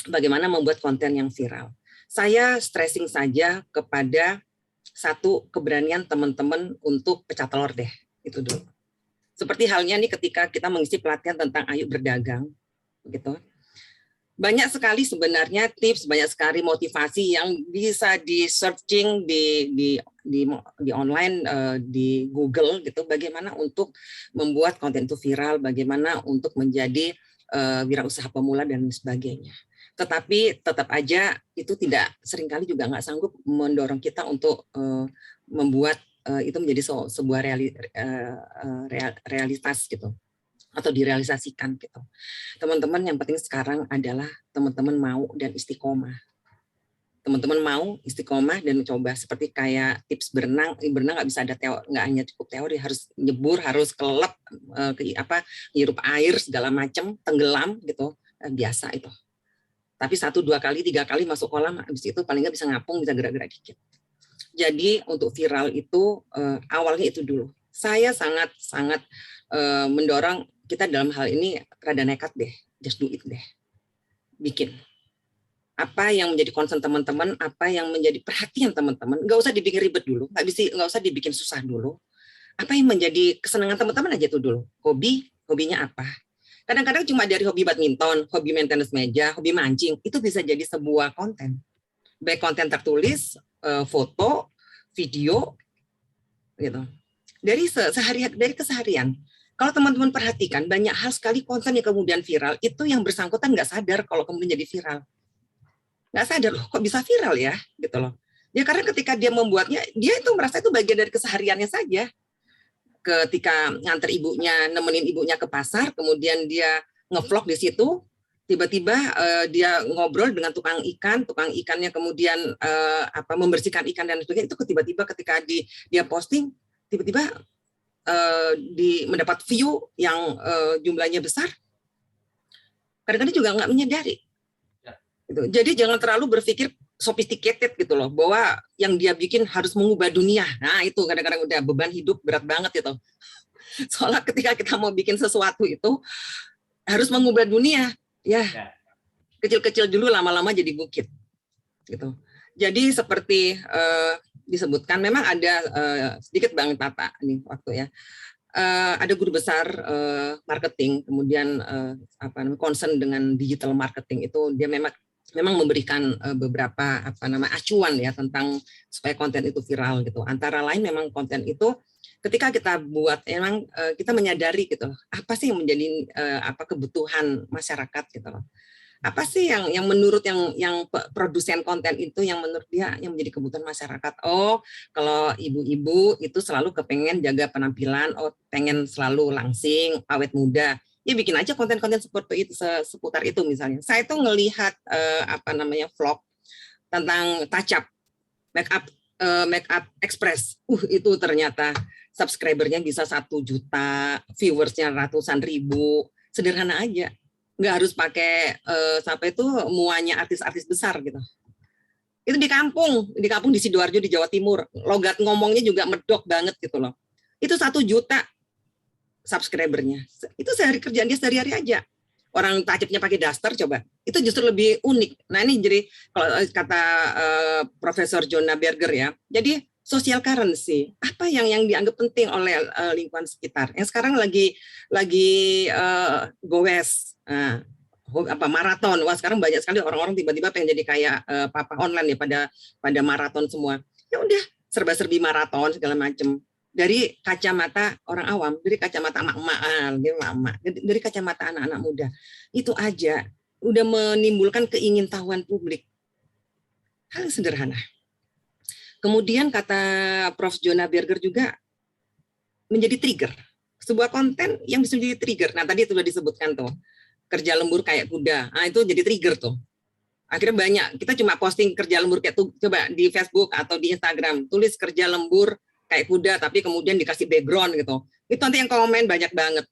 bagaimana membuat konten yang viral. Saya stressing saja kepada satu keberanian teman-teman untuk pecah telur deh, itu dulu. Seperti halnya nih ketika kita mengisi pelatihan tentang ayo berdagang, gitu. Banyak sekali sebenarnya tips, banyak sekali motivasi yang bisa di searching di online, di Google gitu. Bagaimana untuk membuat konten itu viral, bagaimana untuk menjadi wirausaha pemula dan sebagainya. Tetapi tetap aja itu tidak, seringkali juga nggak sanggup mendorong kita untuk membuat itu menjadi sebuah realitas gitu, atau direalisasikan gitu. Teman-teman, yang penting sekarang adalah teman-teman mau dan istiqomah. Teman-teman mau istiqomah dan mencoba, seperti kayak tips berenang nggak bisa ada teori, nggak hanya cukup teori, harus nyebur, harus kelep, hirup air segala macam, tenggelam gitu, biasa itu. Tapi 1, 2 kali, 3 kali masuk kolam, habis itu paling nggak bisa ngapung, bisa gerak-gerak dikit. Jadi untuk viral itu awalnya itu dulu. Saya sangat mendorong kita dalam hal ini rada nekat deh, just do it deh, bikin. Apa yang menjadi concern teman-teman, apa yang menjadi perhatian teman-teman, nggak usah dibikin ribet dulu, nggak usah dibikin susah dulu. Apa yang menjadi kesenangan teman-teman aja tuh dulu. Hobinya apa? Kadang-kadang cuma dari hobi badminton, hobi maintenance meja, hobi mancing, itu bisa jadi sebuah konten. Baik konten tertulis, foto, video, gitu. Dari keseharian. Kalau teman-teman perhatikan, banyak hal sekali konten yang kemudian viral, itu yang bersangkutan nggak sadar kalau kemudian jadi viral. Nggak sadar, loh kok bisa viral ya, gitu loh. Ya karena ketika dia membuatnya, dia itu merasa itu bagian dari kesehariannya saja. Ketika nganter ibunya, nemenin ibunya ke pasar, kemudian dia ngevlog di situ, tiba-tiba dia ngobrol dengan tukang ikannya kemudian membersihkan ikan dan sebagainya, itu tiba-tiba ketika dia posting, tiba-tiba mendapat view yang jumlahnya besar. Kadang-kadang juga nggak menyadari. Gitu. Jadi jangan terlalu berpikir sophisticated gitu loh, bahwa yang dia bikin harus mengubah dunia. Nah itu kadang-kadang udah beban hidup berat banget gitu. Soalnya ketika kita mau bikin sesuatu itu harus mengubah dunia, ya kecil-kecil dulu, lama-lama jadi bukit. Gitu. Jadi seperti disebutkan, memang ada sedikit Bang Tata nih waktu ya. Ada guru besar marketing, kemudian concern dengan digital marketing itu, dia memang memberikan beberapa acuan ya tentang supaya konten itu viral gitu. Antara lain memang konten itu ketika kita buat memang kita menyadari gitu apa sih yang menjadi kebutuhan masyarakat gitu loh. Apa sih yang menurut yang produsen konten itu yang menurut dia yang menjadi kebutuhan masyarakat. Oh, kalau ibu-ibu itu selalu kepengen jaga penampilan, pengen selalu langsing, awet muda. Ya bikin aja konten-konten seperti itu, seputar itu misalnya. Saya tuh ngelihat vlog tentang touch up, make up express. Itu ternyata subscribernya bisa 1 juta, viewersnya ratusan ribu. Sederhana aja. Nggak harus pakai sampai itu muanya artis-artis besar gitu. Itu di kampung di Sidoarjo di Jawa Timur. Logat ngomongnya juga medok banget gitu loh. Itu 1 juta subscribernya. Itu kerjaan dia sehari-hari aja. Orang tajepnya pakai daster coba. Itu justru lebih unik. Nah ini jadi kalau kata Profesor Jonah Berger ya. Jadi social currency, apa yang dianggap penting oleh lingkungan sekitar. Yang sekarang lagi goes. Maraton. Wah, sekarang banyak sekali orang-orang tiba-tiba pengen jadi kayak papa online ya pada maraton semua. Ya udah, serba-serbi maraton segala macam. Dari kacamata orang awam, dari kacamata emak-emak, dari kacamata anak-anak muda. Itu aja udah menimbulkan keingintahuan publik. Hal yang sederhana. Kemudian kata Prof. Jonah Berger juga menjadi trigger. Sebuah konten yang bisa menjadi trigger. Nah, tadi sudah disebutkan tuh. Kerja lembur kayak kuda. Nah, itu jadi trigger tuh. Akhirnya banyak. Kita cuma posting kerja lembur kayak tuh, coba di Facebook atau di Instagram, tulis kerja lembur kayak kuda, tapi kemudian dikasih background gitu. Itu nanti yang komen banyak banget.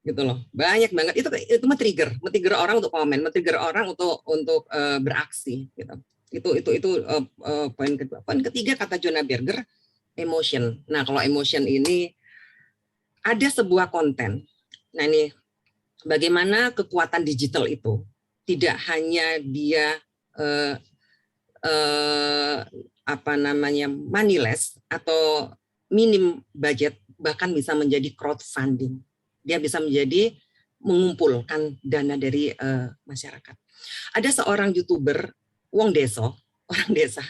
Gitu loh. Banyak banget. Itu mah trigger. Men-trigger orang untuk komen, men-trigger orang untuk beraksi gitu. Itu poin kedua. Poin ketiga kata Jonah Berger, emotion. Nah, kalau emotion ini ada sebuah konten. Nah, ini bagaimana kekuatan digital itu tidak hanya dia moneyless atau minim budget, bahkan bisa menjadi crowdfunding. Dia bisa menjadi mengumpulkan dana dari masyarakat. Ada seorang YouTuber orang desa,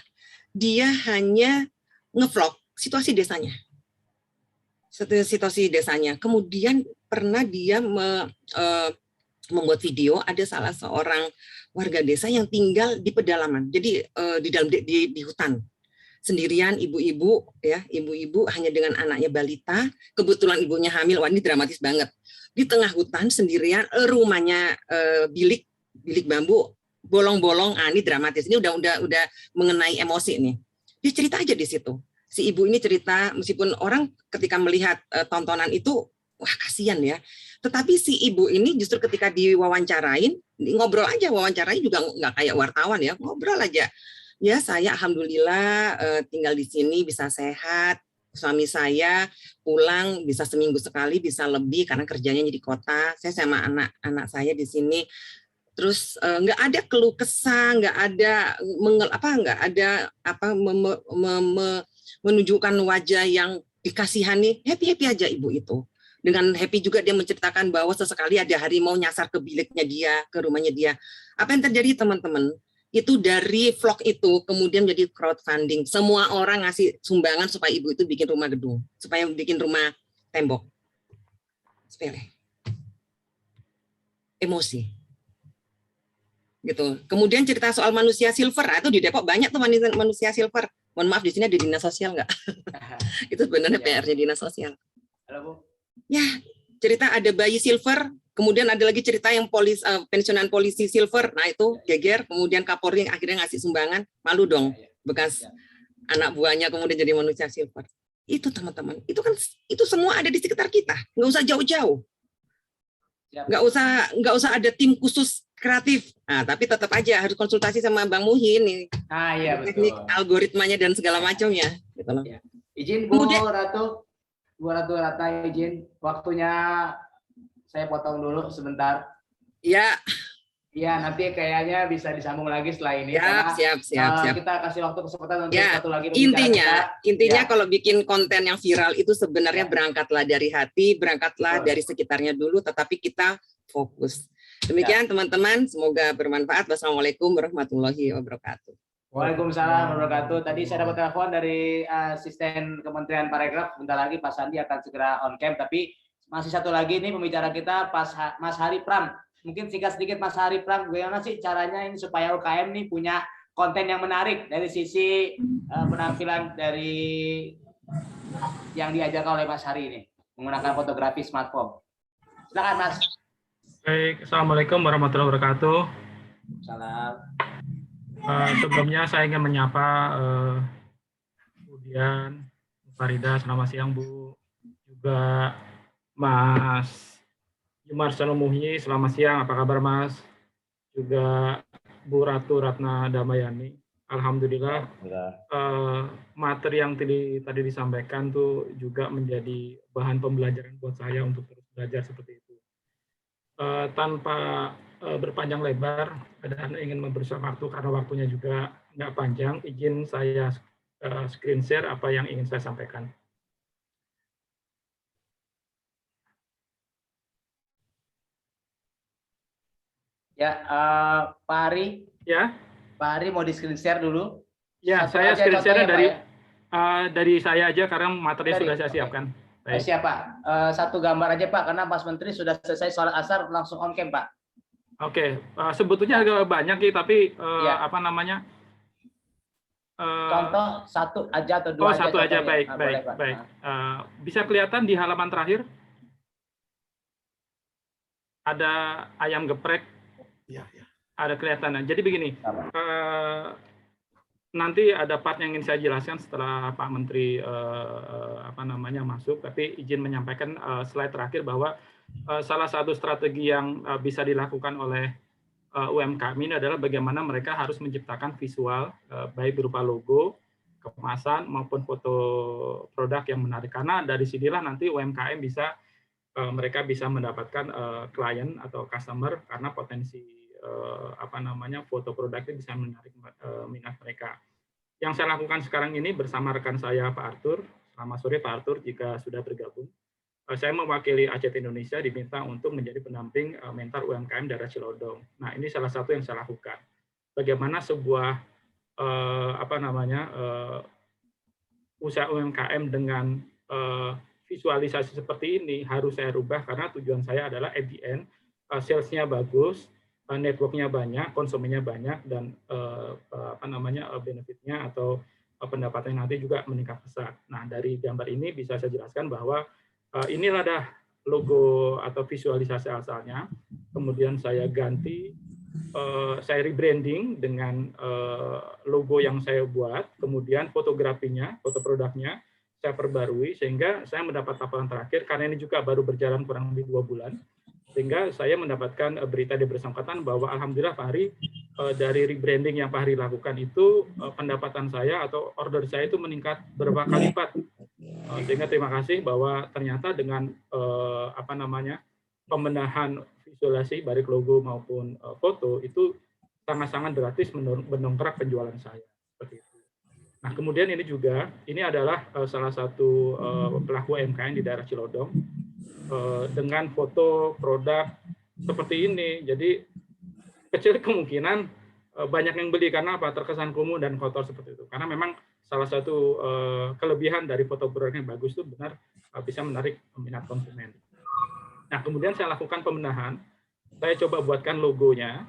dia hanya ngevlog situasi desanya. Kemudian pernah dia membuat video, ada salah seorang warga desa yang tinggal di pedalaman, jadi di hutan sendirian, ibu-ibu hanya dengan anaknya balita, kebetulan ibunya hamil. Wah, ini dramatis banget. Di tengah hutan sendirian, rumahnya bilik bambu bolong-bolong. Ini dramatis. Ini udah mengenai emosi nih. Dia cerita aja di situ. Si ibu ini cerita, meskipun orang ketika melihat tontonan itu, wah kasihan ya. Tetapi si ibu ini justru ketika diwawancarain, ngobrol aja, wawancarai juga nggak kayak wartawan ya, ngobrol aja. Ya, saya alhamdulillah tinggal di sini bisa sehat. Suami saya pulang bisa seminggu sekali, bisa lebih karena kerjanya di kota. Saya sama anak-anak saya di sini. Terus nggak ada keluh kesah, nggak ada menunjukkan wajah yang dikasihani, happy aja ibu itu. Dengan happy juga dia menceritakan bahwa sesekali ada harimau nyasar ke biliknya dia, ke rumahnya dia. Apa yang terjadi teman-teman? Itu dari vlog itu kemudian jadi crowdfunding. Semua orang ngasih sumbangan supaya ibu itu bikin rumah gedung, supaya bikin rumah tembok. Sepele. Emosi. Gitu. Kemudian cerita soal manusia silver, itu di Depok banyak tuh manusia silver. Mohon maaf, di sini ada dinas sosial nggak? Itu sebenarnya PR-nya dinas sosial. Halo, Bu. Ya, cerita ada bayi silver, kemudian ada lagi cerita yang pensiunan polisi silver. Nah, itu geger, kemudian Kapolri yang akhirnya ngasih sumbangan, malu dong bekas anak buahnya kemudian jadi manusia silver. Itu teman-teman, itu semua ada di sekitar kita, nggak usah jauh-jauh. Nggak usah ada tim khusus kreatif. Nah, tapi tetap aja harus konsultasi sama Bang Muhin nih. Iya, teknik betul. algoritmanya dan segala macamnya. Gitu loh. Ya. Izin Bu Ratu, izin waktunya saya potong dulu sebentar. Ya. Iya, nanti kayaknya bisa disambung lagi setelah ini. Siap. Kita kasih waktu kesempatan untuk satu lagi. Intinya kalau bikin konten yang viral itu sebenarnya berangkatlah dari hati, berangkatlah dari sekitarnya dulu, tetapi kita fokus. Demikian teman-teman, semoga bermanfaat. Wassalamualaikum warahmatullahi wabarakatuh. Waalaikumsalam warahmatullahi wabarakatuh. Tadi saya dapat telepon dari asisten Kementerian Parekraf. Bentar lagi Pak Sandi akan segera on cam. Tapi masih satu lagi nih pembicara kita, Mas Hari Pram. Mungkin singkat sedikit Mas Hari Pram, bagaimana sih caranya ini supaya UKM nih punya konten yang menarik dari sisi penampilan dari yang diajarkan oleh Mas Hari ini menggunakan fotografi smartphone. Silakan Mas. Baik, Assalamualaikum warahmatullahi wabarakatuh. Salam. Sebelumnya saya ingin menyapa kemudian Farida, selamat siang Bu. Juga Mas Jumar Muhyi, selamat siang, apa kabar Mas? Juga Bu Ratu Ratna Damayani. Alhamdulillah, materi yang tadi disampaikan tuh juga menjadi bahan pembelajaran buat saya untuk terus belajar seperti itu. Tanpa berpanjang lebar dan ingin memberi waktu karena waktunya juga nggak panjang, izin saya screen share apa yang ingin saya sampaikan. Ya, Pak Ari. Ya. Pak Ari mau di screen share dulu. Ya, saya screen share dari saya aja karena materi sudah saya siapkan. Siap Pak. Satu gambar aja Pak, karena Mas Menteri sudah selesai sholat asar langsung on cam Pak. Oke, sebetulnya agak banyak ya, tapi Iya. apa namanya? Contoh satu aja atau Oh, dua aja satu aja, contohnya. baik, Ah, baik, boleh, Pak. baik. Ah. Bisa kelihatan di halaman terakhir ada ayam geprek, Ya, ya. ada kelihatan. Jadi begini, nanti ada part yang ingin saya jelaskan setelah Pak Menteri apa namanya masuk, tapi izin menyampaikan slide terakhir bahwa salah satu strategi yang bisa dilakukan oleh UMKM ini adalah bagaimana mereka harus menciptakan visual baik berupa logo, kemasan maupun foto produk yang menarik. Karena dari sinilah nanti UMKM bisa mereka bisa mendapatkan klien atau customer karena potensi apa namanya foto produknya bisa menarik minat mereka. Yang saya lakukan sekarang ini bersama rekan saya Pak Arthur. Selamat sore Pak Arthur jika sudah bergabung. Saya mewakili ACET Indonesia diminta untuk menjadi pendamping mentor UMKM daerah Cilodong. Nah, ini salah satu yang saya lakukan. Bagaimana sebuah apa namanya usaha UMKM dengan visualisasi seperti ini harus saya rubah karena tujuan saya adalah at the end sales-nya bagus, network-nya banyak, konsumennya banyak, dan apa namanya benefit-nya atau pendapatan nanti juga meningkat pesat. Nah, dari gambar ini bisa saya jelaskan bahwa inilah dah logo atau visualisasi asalnya. Kemudian saya ganti, saya rebranding dengan logo yang saya buat, kemudian fotografinya, foto produknya saya perbarui sehingga saya mendapat laporan terakhir karena ini juga baru berjalan kurang lebih 2 bulan, sehingga saya mendapatkan berita di bersangkutan bahwa alhamdulillah Pak Hari dari rebranding yang Pak Hari lakukan itu pendapatan saya atau order saya itu meningkat berapa kali lipat, sehingga terima kasih bahwa ternyata dengan apa namanya pembenahan visualisasi baik logo maupun foto itu sangat-sangat gratis mendongkrak penjualan saya seperti itu. Nah, kemudian ini juga, ini adalah salah satu pelaku UMKM di daerah Cilodong dengan foto produk seperti ini. Jadi kecil kemungkinan banyak yang beli karena apa? Terkesan kumuh dan kotor seperti itu. Karena memang salah satu kelebihan dari foto produk yang bagus itu benar bisa menarik minat konsumen. Nah, kemudian saya lakukan pembenahan. Saya coba buatkan logonya.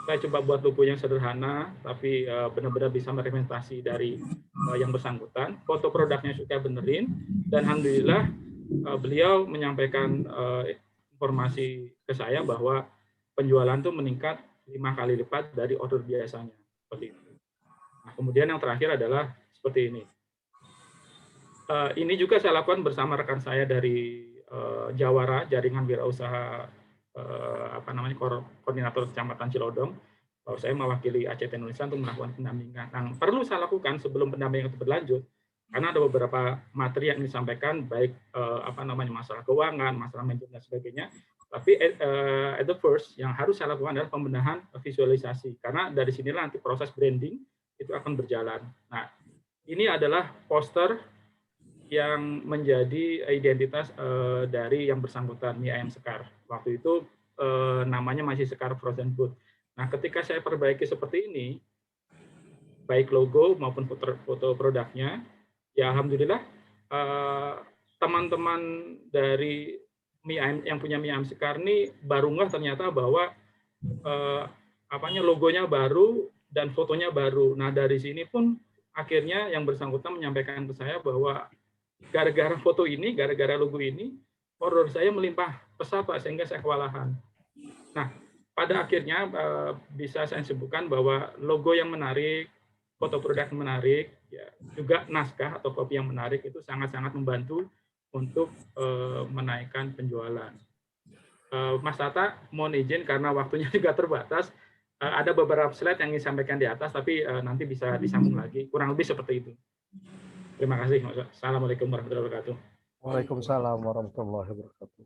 Saya coba buat logo yang sederhana, tapi benar-benar bisa merepresentasi dari yang bersangkutan. Foto produknya juga benerin, dan alhamdulillah beliau menyampaikan informasi ke saya bahwa penjualan itu meningkat 5 kali lipat dari order biasanya. Seperti itu. Nah, kemudian yang terakhir adalah seperti ini. Ini juga saya lakukan bersama rekan saya dari Jawara, Jaringan Wirausaha apa namanya koordinator Kecamatan Cilodong. Bahwa saya mewakili ACET Indonesia untuk melakukan pendampingan. Nah, perlu saya lakukan sebelum pendampingan itu berlanjut, karena ada beberapa materi yang disampaikan, baik apa namanya masalah keuangan, masalah manajemen dan sebagainya. Tapi at the first yang harus saya lakukan adalah pembenahan visualisasi, karena dari sinilah nanti proses branding itu akan berjalan. Nah, ini adalah poster yang menjadi identitas dari yang bersangkutan, mie ayam Sekar. Waktu itu namanya masih Sekar Frozen Food. Nah, ketika saya perbaiki seperti ini, baik logo maupun foto produknya, ya alhamdulillah teman-teman dari mie ayam yang punya mie ayam Sekar ini baru nggak ternyata bahwa apanya logonya baru dan fotonya baru. Nah, dari sini pun akhirnya yang bersangkutan menyampaikan ke saya bahwa gara-gara foto ini, gara-gara logo ini, order saya melimpah pesat Pak, sehingga saya kewalahan. Nah, pada akhirnya bisa saya sebutkan bahwa logo yang menarik, foto produk yang menarik, ya, juga naskah atau kopi yang menarik itu sangat-sangat membantu untuk menaikkan penjualan. Mas Tata, mohon izin karena waktunya juga terbatas, ada beberapa slide yang ingin disampaikan di atas, tapi nanti bisa disambung lagi, kurang lebih seperti itu. Terima kasih. Assalamualaikum warahmatullahi wabarakatuh. Waalaikumsalam warahmatullahi wabarakatuh.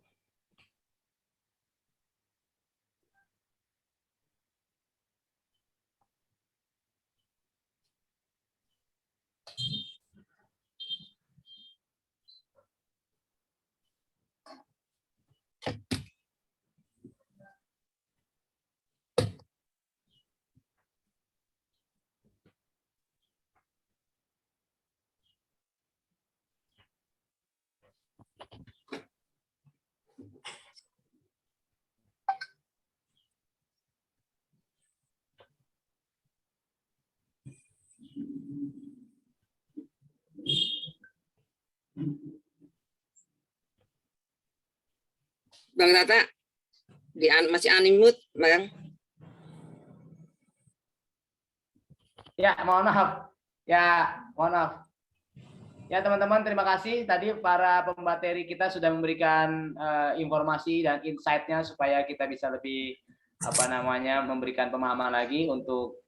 Bang Tata, masih unmute, Bang. Ya, mohon maaf. Ya, teman-teman, terima kasih. Tadi para pembateri kita sudah memberikan informasi dan insight-nya supaya kita bisa lebih memberikan pemahaman lagi untuk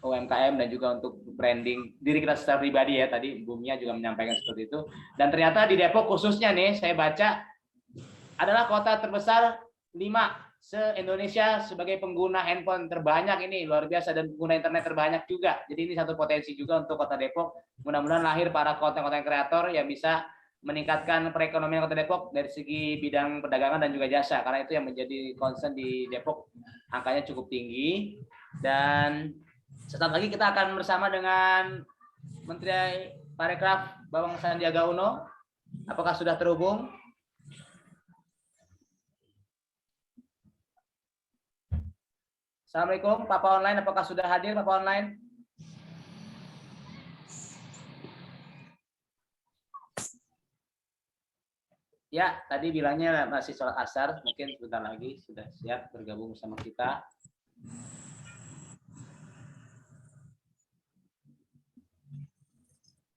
UMKM dan juga untuk branding diri kita secara pribadi ya. Tadi Bu Mia juga menyampaikan seperti itu. Dan ternyata di Depok khususnya nih, saya baca adalah kota terbesar 5 se-Indonesia sebagai pengguna handphone terbanyak ini, luar biasa, dan pengguna internet terbanyak juga. Jadi ini satu potensi juga untuk Kota Depok. Mudah-mudahan lahir para konten-konten kreator yang bisa meningkatkan perekonomian Kota Depok dari segi bidang perdagangan dan juga jasa, karena itu yang menjadi concern di Depok, angkanya cukup tinggi. Dan sesaat lagi kita akan bersama dengan Menteri Parekraf Bang Sandiaga Uno. Apakah sudah terhubung? Assalamualaikum, Papa Online, apakah sudah hadir Papa Online? Ya, tadi bilangnya masih sholat asar, mungkin sebentar lagi sudah siap bergabung bersama kita.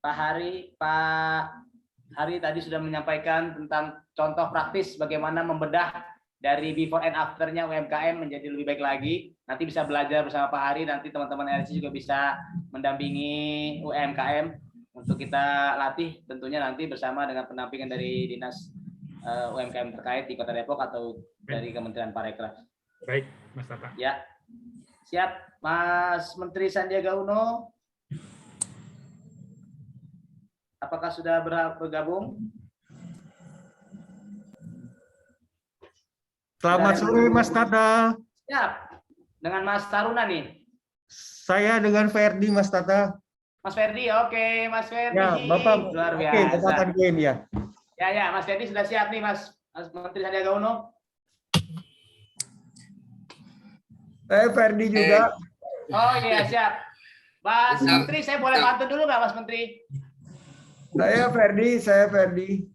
Pak Hari tadi sudah menyampaikan tentang contoh praktis bagaimana membedah dari before and after-nya UMKM menjadi lebih baik lagi. Nanti bisa belajar bersama Pak Hari, nanti teman-teman RSI juga bisa mendampingi UMKM untuk kita latih tentunya nanti bersama dengan pendampingan dari Dinas UMKM terkait di Kota Depok atau dari Kementerian Parekraf. Baik, Mas Tata. Ya, siap Mas Menteri Sandiaga Uno. Apakah sudah bergabung? Selamat sore Mas Tata. Siap. Dengan Mas Taruna nih. Saya dengan Ferdi Mas Tata. Mas Ferdi, oke Mas Ferdi. Ya, Bapak. Luar biasa. Oke, Bapak Targen ya. Ya, Mas Ferdi sudah siap nih Mas Menteri Sandiaga Uno. Saya Ferdi juga. Oh iya, siap. Mas Menteri, saya boleh bantu dulu nggak Mas Menteri? Saya Ferdi.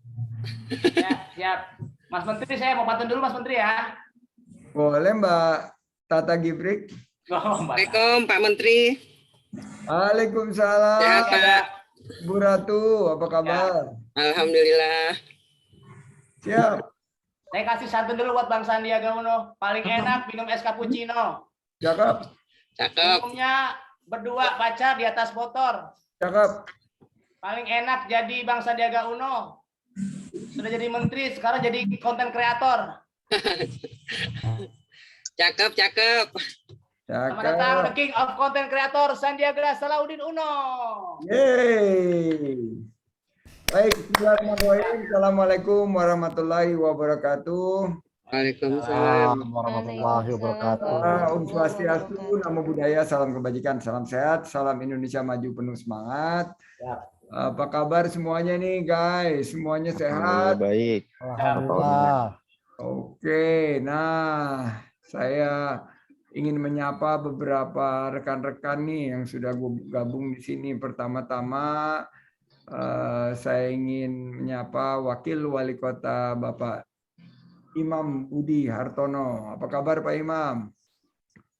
Ya, siap. Mas Menteri, saya mau bantu dulu Mas Menteri ya. Boleh Mbak Tata Gibrik. Assalamualaikum Pak Menteri. Waalaikumsalam. Sehat Pak. Bu Ratu, apa kabar? Alhamdulillah. Siap. Saya kasih satu dulu buat Bang Sandiaga Uno. Paling enak minum es cappuccino. Cakep. Cakep. Minumnya berdua pacar di atas motor. Cakep. Paling enak jadi Bang Sandiaga Uno. Sudah jadi menteri, sekarang jadi konten kreator. Cakep. Selamat datang the King of Content Creator Sandiaga Salahuddin Uno. Yeay. Baik, bismillahirrahmanirrahim. Assalamualaikum warahmatullahi wabarakatuh. Waalaikumsalam. Warahmatullahi wabarakatuh. Om Swastiastu, Namo Buddhaya, salam kebajikan, salam sehat, salam Indonesia maju penuh semangat. Apa kabar semuanya nih guys? Semuanya sehat? Baik. Alhamdulillah. Oke, nah saya ingin menyapa beberapa rekan-rekan nih yang sudah gabung di sini. Pertama-tama saya ingin menyapa Wakil Wali Kota Bapak Imam Budi Hartono. Apa kabar Pak Imam?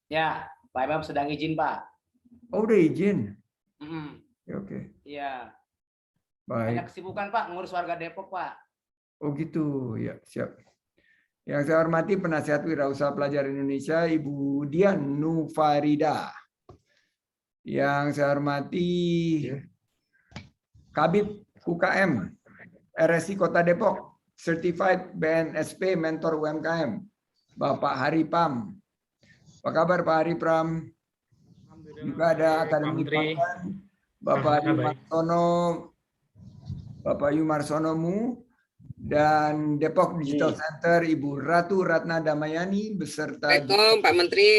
Ya, Pak Imam sedang izin Pak. Oh udah izin? Oke. Iya. Baik. Banyak kesibukan Pak, ngurus warga Depok Pak. Oh gitu, ya siap. Yang saya hormati Penasihat Wirausaha Pelajar Indonesia Ibu Dian Nufarida. Yang saya hormati Kabid UKM RSI Kota Depok, Certified BNSP Mentor UMKM, Bapak Hari Pam. Apa kabar Pak Hari Pram? Juga ada Akademi Pangan, Bapak Yumarsono, Bapak Yumarsonomu, dan Depok Digital Center Ibu Ratu Ratna Damayani beserta Assalamualaikum Pak Menteri.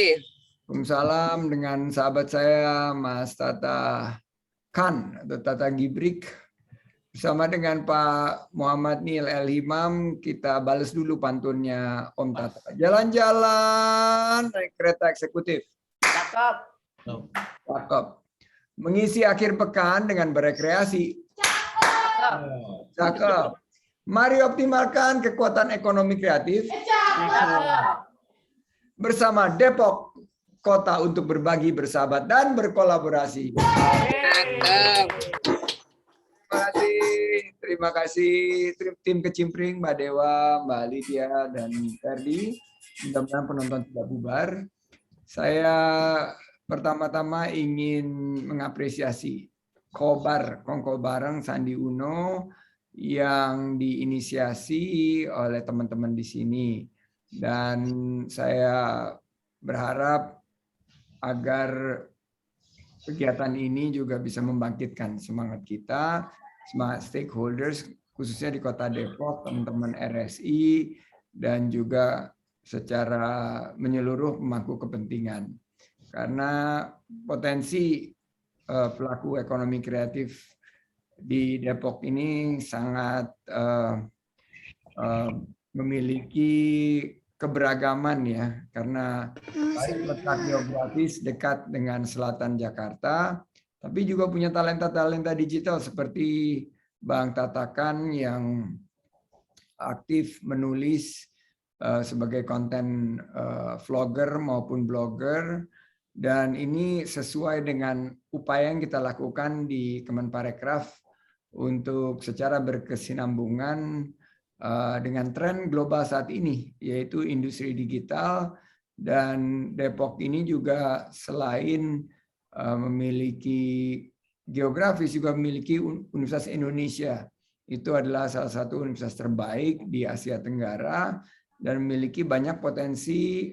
Waalaikumsalam dengan sahabat saya Mas Tata Khan atau Tata Gibrik bersama dengan Pak Muhammad Nil El Himam. Kita balas dulu pantunnya Om Tata. Jalan-jalan naik kereta eksekutif. Cakep. Cakep. Mengisi akhir pekan dengan berekreasi. Cakep. Mari optimalkan kekuatan ekonomi kreatif bersama Depok Kota untuk berbagi, bersahabat, dan berkolaborasi. Terima kasih tim Kecimpring, Mbak Dewa, Mbak Lydia, dan Ferdi. Mudah-mudahan penonton tidak bubar. Saya pertama-tama ingin mengapresiasi Kongko Bareng Sandi Uno yang diinisiasi oleh teman-teman di sini. Dan saya berharap agar kegiatan ini juga bisa membangkitkan semangat kita, semangat stakeholders, khususnya di Kota Depok, teman-teman RSI, dan juga secara menyeluruh pemangku kepentingan. Karena potensi pelaku ekonomi kreatif di Depok ini sangat memiliki keberagaman ya, karena baik letak geografis dekat dengan selatan Jakarta, tapi juga punya talenta-talenta digital seperti Bang Tatakan yang aktif menulis sebagai konten vlogger maupun blogger, dan ini sesuai dengan upaya yang kita lakukan di Kemenparekraf untuk secara berkesinambungan dengan tren global saat ini, yaitu industri digital. Dan Depok ini juga selain memiliki geografis juga memiliki Universitas Indonesia. Itu adalah salah satu universitas terbaik di Asia Tenggara dan memiliki banyak potensi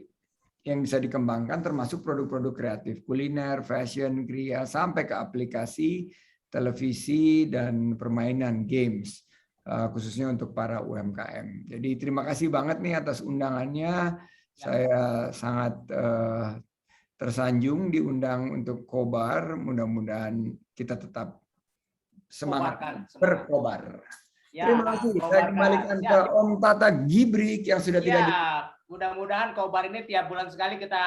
yang bisa dikembangkan, termasuk produk-produk kreatif, kuliner, fashion, kria, sampai ke aplikasi, televisi, dan permainan games, khususnya untuk para UMKM. Jadi terima kasih banget nih atas undangannya. Saya sangat tersanjung diundang untuk Kobar. Mudah-mudahan kita tetap semangat berkobar. Ya, Terima kasih. Saya kembalikan ke Om Tata Gibrik yang sudah tidak di... Mudah-mudahan Kobar ini tiap bulan sekali kita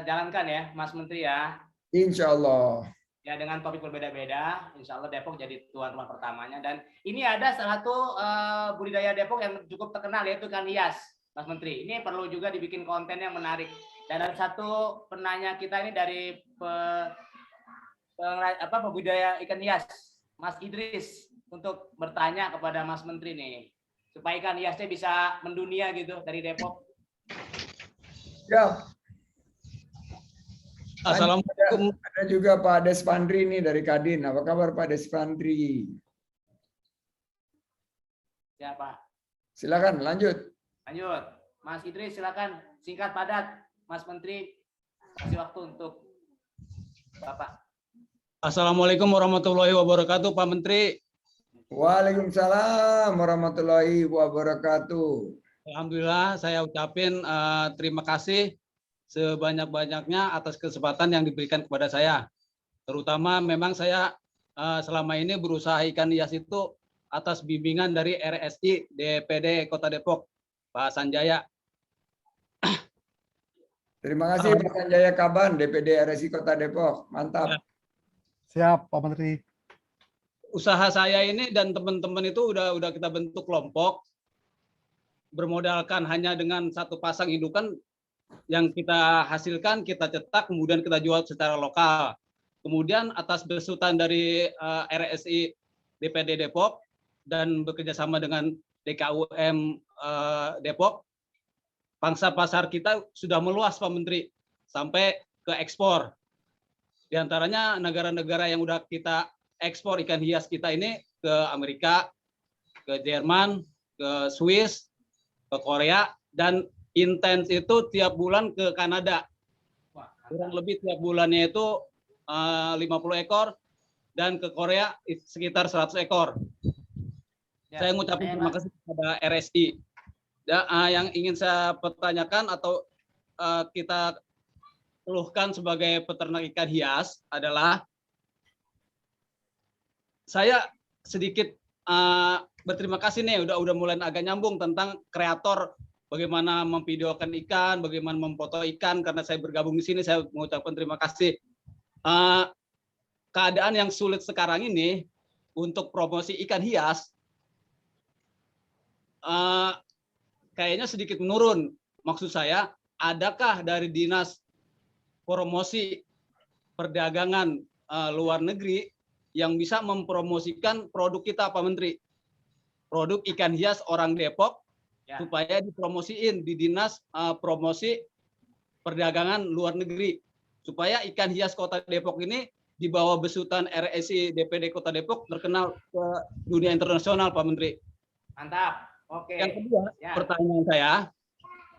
jalankan ya, Mas Menteri ya. Insya Allah. Ya, dengan topik berbeda-beda, insya Allah Depok jadi tuan rumah pertamanya. Dan ini ada salah satu budidaya Depok yang cukup terkenal, yaitu ikan hias, Mas Menteri. Ini perlu juga dibikin konten yang menarik. Dan ada satu penanya kita ini dari pembudidaya ikan hias, Mas Idris, untuk bertanya kepada Mas Menteri nih, supaya ikan hiasnya bisa mendunia gitu dari Depok. Ya. Assalamualaikum. Ada juga Pak Despandri nih dari Kadin. Apa kabar Pak Despandri? Ya Pak. Silakan lanjut. Lanjut. Mas Idris silakan singkat padat. Mas Menteri kasih waktu untuk Bapak. Assalamualaikum warahmatullahi wabarakatuh Pak Menteri. Waalaikumsalam warahmatullahi wabarakatuh. Alhamdulillah saya ucapin terima kasih sebanyak-banyaknya atas kesempatan yang diberikan kepada saya. Terutama memang saya selama ini berusaha ikan hias itu atas bimbingan dari RSI DPD Kota Depok, Pak Sanjaya. Terima kasih Pak Sanjaya Kaban, DPD RSI Kota Depok. Mantap. Siap Pak Menteri. Usaha saya ini dan teman-teman itu udah kita bentuk kelompok, bermodalkan hanya dengan satu pasang indukan yang kita hasilkan, kita cetak, kemudian kita jual secara lokal. Kemudian atas besutan dari RSI DPD Depok dan bekerjasama dengan DKUM Depok, pangsa pasar kita sudah meluas Pak Menteri, sampai ke ekspor. Di antaranya negara-negara yang udah kita ekspor ikan hias kita ini ke Amerika, ke Jerman, ke Swiss, ke Korea, dan intens itu tiap bulan ke Kanada. Kurang lebih tiap bulannya itu 50 ekor, dan ke Korea sekitar 100 ekor. Ya, saya mengucapkan terima kasih kepada RSI. Yang ingin saya pertanyakan atau kita keluhkan sebagai peternak ikan hias adalah saya sedikit berterima kasih nih udah mulai agak nyambung tentang kreator, bagaimana memvideokan ikan, bagaimana memfoto ikan. Karena saya bergabung di sini, saya mengucapkan terima kasih. Keadaan yang sulit sekarang ini untuk promosi ikan hias kayaknya sedikit menurun. Maksud saya, adakah dari Dinas Promosi Perdagangan Luar Negeri yang bisa mempromosikan produk kita, Pak Menteri? Produk ikan hias orang Depok, supaya dipromosiin di Dinas Promosi Perdagangan Luar Negeri. Supaya ikan hias Kota Depok ini di bawah besutan RSI DPD Kota Depok terkenal ke dunia internasional, Pak Menteri. Mantap. Oke. Yang kedua, pertanyaan saya.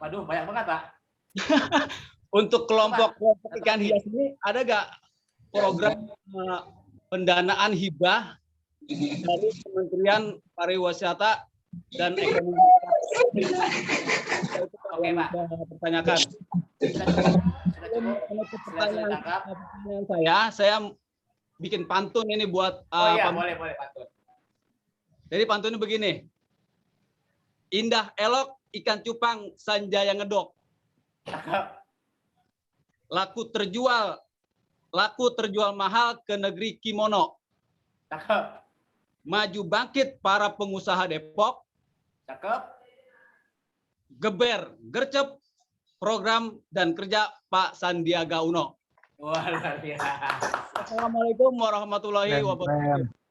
Waduh, banyak banget, Pak. Untuk kelompok ikan hias ini ada nggak program pendanaan hibah dari Kementerian Pariwisata dan Ekonomi? Oke, Pak. Pertanyakan. Pertanyaan saya bikin pantun ini buat boleh pantun. Jadi pantunnya begini. Indah elok ikan cupang sanjaya ngedok. Laku terjual mahal ke negeri kimono. Maju bangkit para pengusaha Depok. Geber gercep program dan kerja Pak Sandiaga Uno. Wah, luar biasa. Assalamualaikum warahmatullahi wabarakatuh.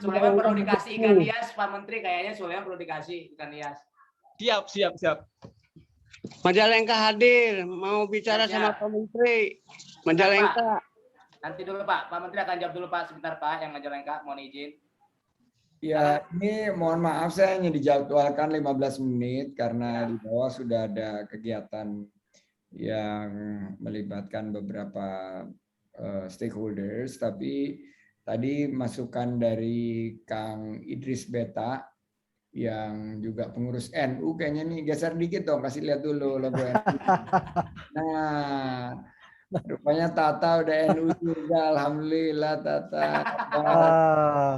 Sulaiman perlu dikasih ikan hias, Pak Menteri, kayaknya Sulaiman perlu dikasih ikan hias. Siap. Majalengka hadir, mau bicara sama Pak Menteri. Majalengka. Nanti dulu Pak Menteri akan jawab dulu Pak, sebentar Pak, yang Majalengka, mohon izin. Ya, ini mohon maaf saya hanya dijadwalkan 15 menit karena di bawah sudah ada kegiatan yang melibatkan beberapa stakeholders, tapi tadi masukan dari Kang Idris Beta yang juga pengurus NU, kayaknya nih geser dikit dong, kasih lihat dulu logo NU. Nah, rupanya Tata udah NU juga, alhamdulillah Tata.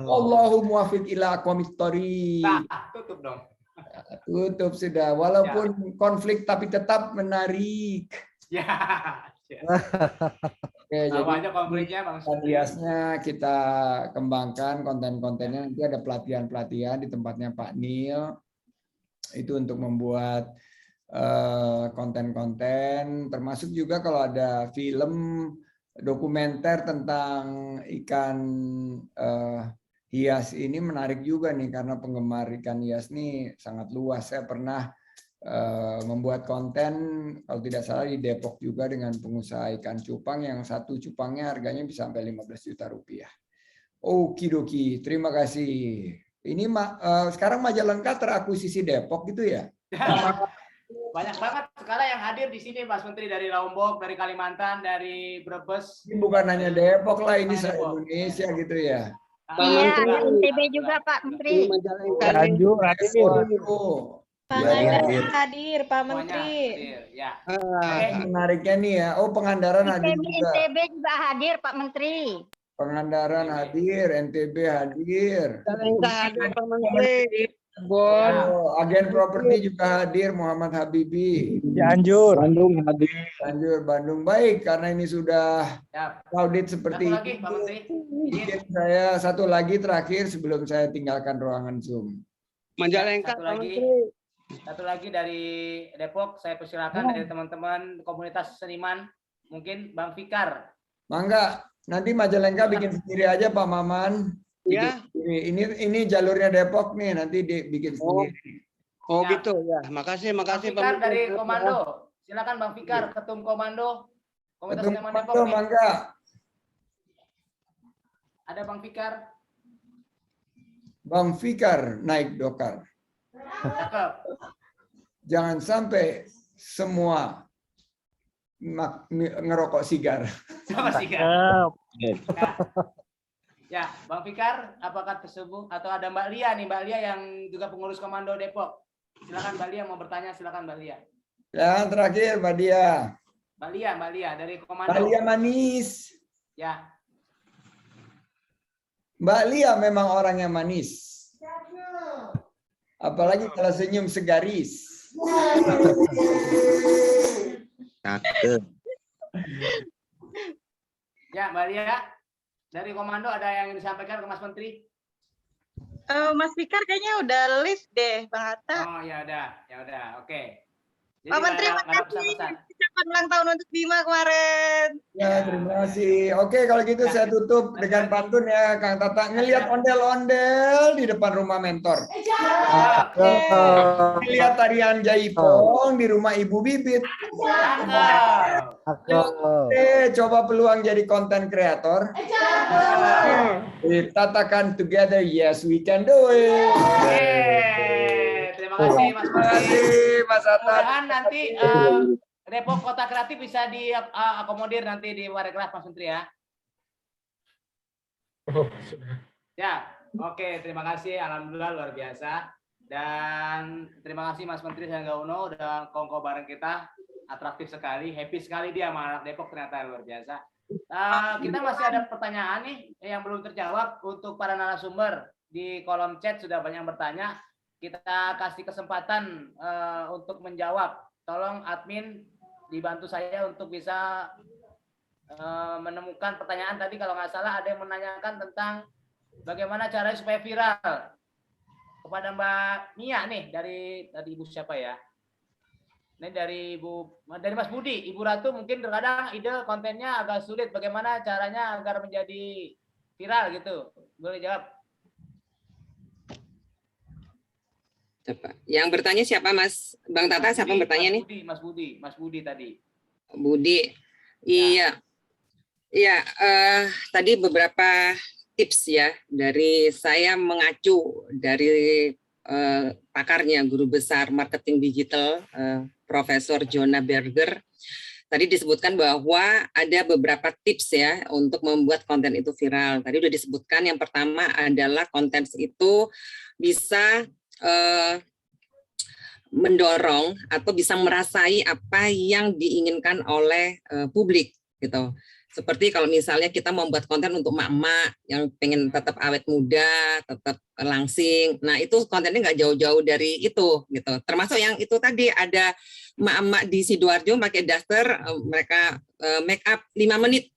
Allahu muwaffiq ila aqwamit thoriq. Tutup dong. Tutup sudah, walaupun konflik tapi tetap menarik. Ya. Oke, jadi konfliknya Bang. hiasnya kita kembangkan konten-kontennya, nanti ada pelatihan-pelatihan di tempatnya Pak Nil itu untuk membuat konten-konten, termasuk juga kalau ada film dokumenter tentang ikan hias ini menarik juga nih, karena penggemar ikan hias ini sangat luas. Saya pernah membuat konten kalau tidak salah di Depok juga dengan pengusaha ikan cupang yang satu cupangnya harganya bisa sampai 15 juta rupiah. Okidoki, terima kasih. Ini sekarang Majalengka terakuisisi Depok gitu ya? Banyak banget sekarang yang hadir di sini, Mas Menteri, dari Lombok, dari Kalimantan, dari Brebes. Ini bukan hanya Depok lah, ini se-Indonesia gitu ya. Iya, NTB juga Pak Menteri. Cianjur hadir. Pangandaran hadir Pak Menteri. Ya. Menariknya nih ya. Oh, Pangandaran hadir juga. NTB juga hadir Pak Menteri. Pangandaran hadir, NTB hadir. Hadir Pak Menteri. Oh, agen properti juga hadir, Muhammad Habibi. Cianjur. Bandung hadir. Cianjur, Bandung. Baik, karena ini sudah audit seperti ini. Saya satu lagi terakhir sebelum saya tinggalkan ruangan Zoom. Majalengka satu lagi dari Depok, saya persilakan dari teman-teman komunitas seniman, mungkin Bang Fikar. Mangga, nanti Majalengka bikin sendiri aja Pak Maman. Ya. Ini jalurnya Depok nih, nanti dibikin sendiri. Oh gitu ya. Makasih Bang Fikar dari Komando. Silakan Bang Fikar, Ketum Komando. Komunitas Seniman Depok. Mangga. Ada Bang Fikar. Bang Fikar naik dokar. Cakep. Jangan sampai semua ngerokok sigar. Sama sigar. Ya, Bang Fikar, apakah tersebut atau ada Mbak Lia nih, Mbak Lia yang juga pengurus Komando Depok. Silakan Mbak Lia mau bertanya, silakan Mbak Lia. Yang terakhir Mbak Dia. Mbak Lia dari Komando. Mbak Lia manis. Ya. Mbak Lia memang orang yang manis. Apalagi kalau senyum segaris. Ya, Mbak Lia. Dari Komando ada yang disampaikan ke Mas Menteri? Mas Fikar kayaknya udah live deh, Bang Hatta. Oh ya udah, oke. Jadi Pak Menteri, nggak ada makasih. pesan-pesan. Ucapan ulang tahun untuk Bima kemarin. Ya, terima kasih. Oke, kalau gitu saya tutup dengan pantun ya, Kang Tata. Ngelihat ondel-ondel di depan rumah mentor. Ngelihat tarian jaipong di rumah Ibu Bibit. Coba peluang jadi konten kreator. Kita katakan together, yes we can do it. Terima kasih Mas Terima kasih Mas Hatta. Mudah-mudahan nanti Depok Kota Kreatif bisa diakomodir nanti di Warekraf Mas Menteri ya. Oh, sudah. Ya, oke, terima kasih. Alhamdulillah luar biasa. Dan terima kasih Mas Menteri Sandiaga Uno udah kongko bareng kita. Atraktif sekali, happy sekali dia sama anak Depok, ternyata luar biasa. Kita masih ada pertanyaan nih yang belum terjawab untuk para narasumber. Di kolom chat sudah banyak yang bertanya. Kita kasih kesempatan untuk menjawab. Tolong admin dibantu saya untuk bisa menemukan pertanyaan tadi. Kalau nggak salah ada yang menanyakan tentang bagaimana caranya supaya viral. Kepada Mbak Mia nih dari Ibu siapa ya? Ini dari Mas Budi. Ibu Ratu mungkin terkadang ide kontennya agak sulit. Bagaimana caranya agar menjadi viral gitu? Boleh jawab? Yang bertanya siapa Mas Bang Tata? Siapa yang bertanya nih? Mas Budi tadi. Budi. Iya. Iya, tadi beberapa tips ya dari saya mengacu dari pakarnya guru besar marketing digital Profesor Jonah Berger. Tadi disebutkan bahwa ada beberapa tips ya untuk membuat konten itu viral. Tadi udah disebutkan yang pertama adalah konten itu bisa mendorong atau bisa merasai apa yang diinginkan oleh publik gitu. Seperti kalau misalnya kita membuat konten untuk emak-emak yang pengen tetap awet muda, tetap langsing. Nah, itu kontennya nggak jauh-jauh dari itu gitu. Termasuk yang itu tadi ada emak-emak di Sidoarjo pakai daster, mereka make up 5 menit,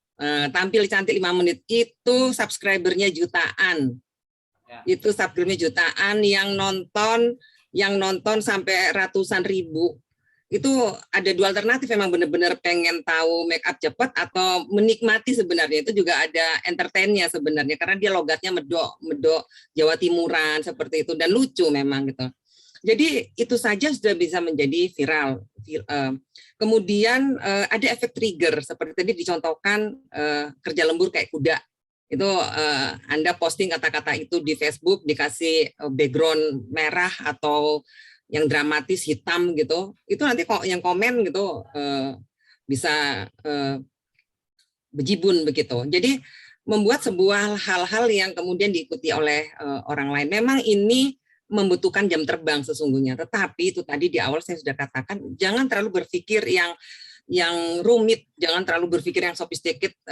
tampil cantik 5 menit. Itu subscribernya jutaan. Itu subscribernya jutaan, yang nonton sampai ratusan ribu. Itu ada dua alternatif, memang benar-benar pengen tahu make up cepat atau menikmati sebenarnya. Itu juga ada entertainnya sebenarnya, karena dia logatnya medok Jawa Timuran seperti itu, dan lucu memang gitu. Jadi itu saja sudah bisa menjadi viral. Kemudian ada efek trigger seperti tadi dicontohkan, kerja lembur kayak kuda. Itu Anda posting kata-kata itu di Facebook, dikasih background merah atau yang dramatis hitam gitu, itu nanti kok yang komen gitu bisa bejibun begitu. Jadi membuat sebuah hal-hal yang kemudian diikuti oleh orang lain. Memang ini membutuhkan jam terbang sesungguhnya, tetapi itu tadi di awal saya sudah katakan, jangan terlalu berpikir yang rumit, jangan terlalu berpikir yang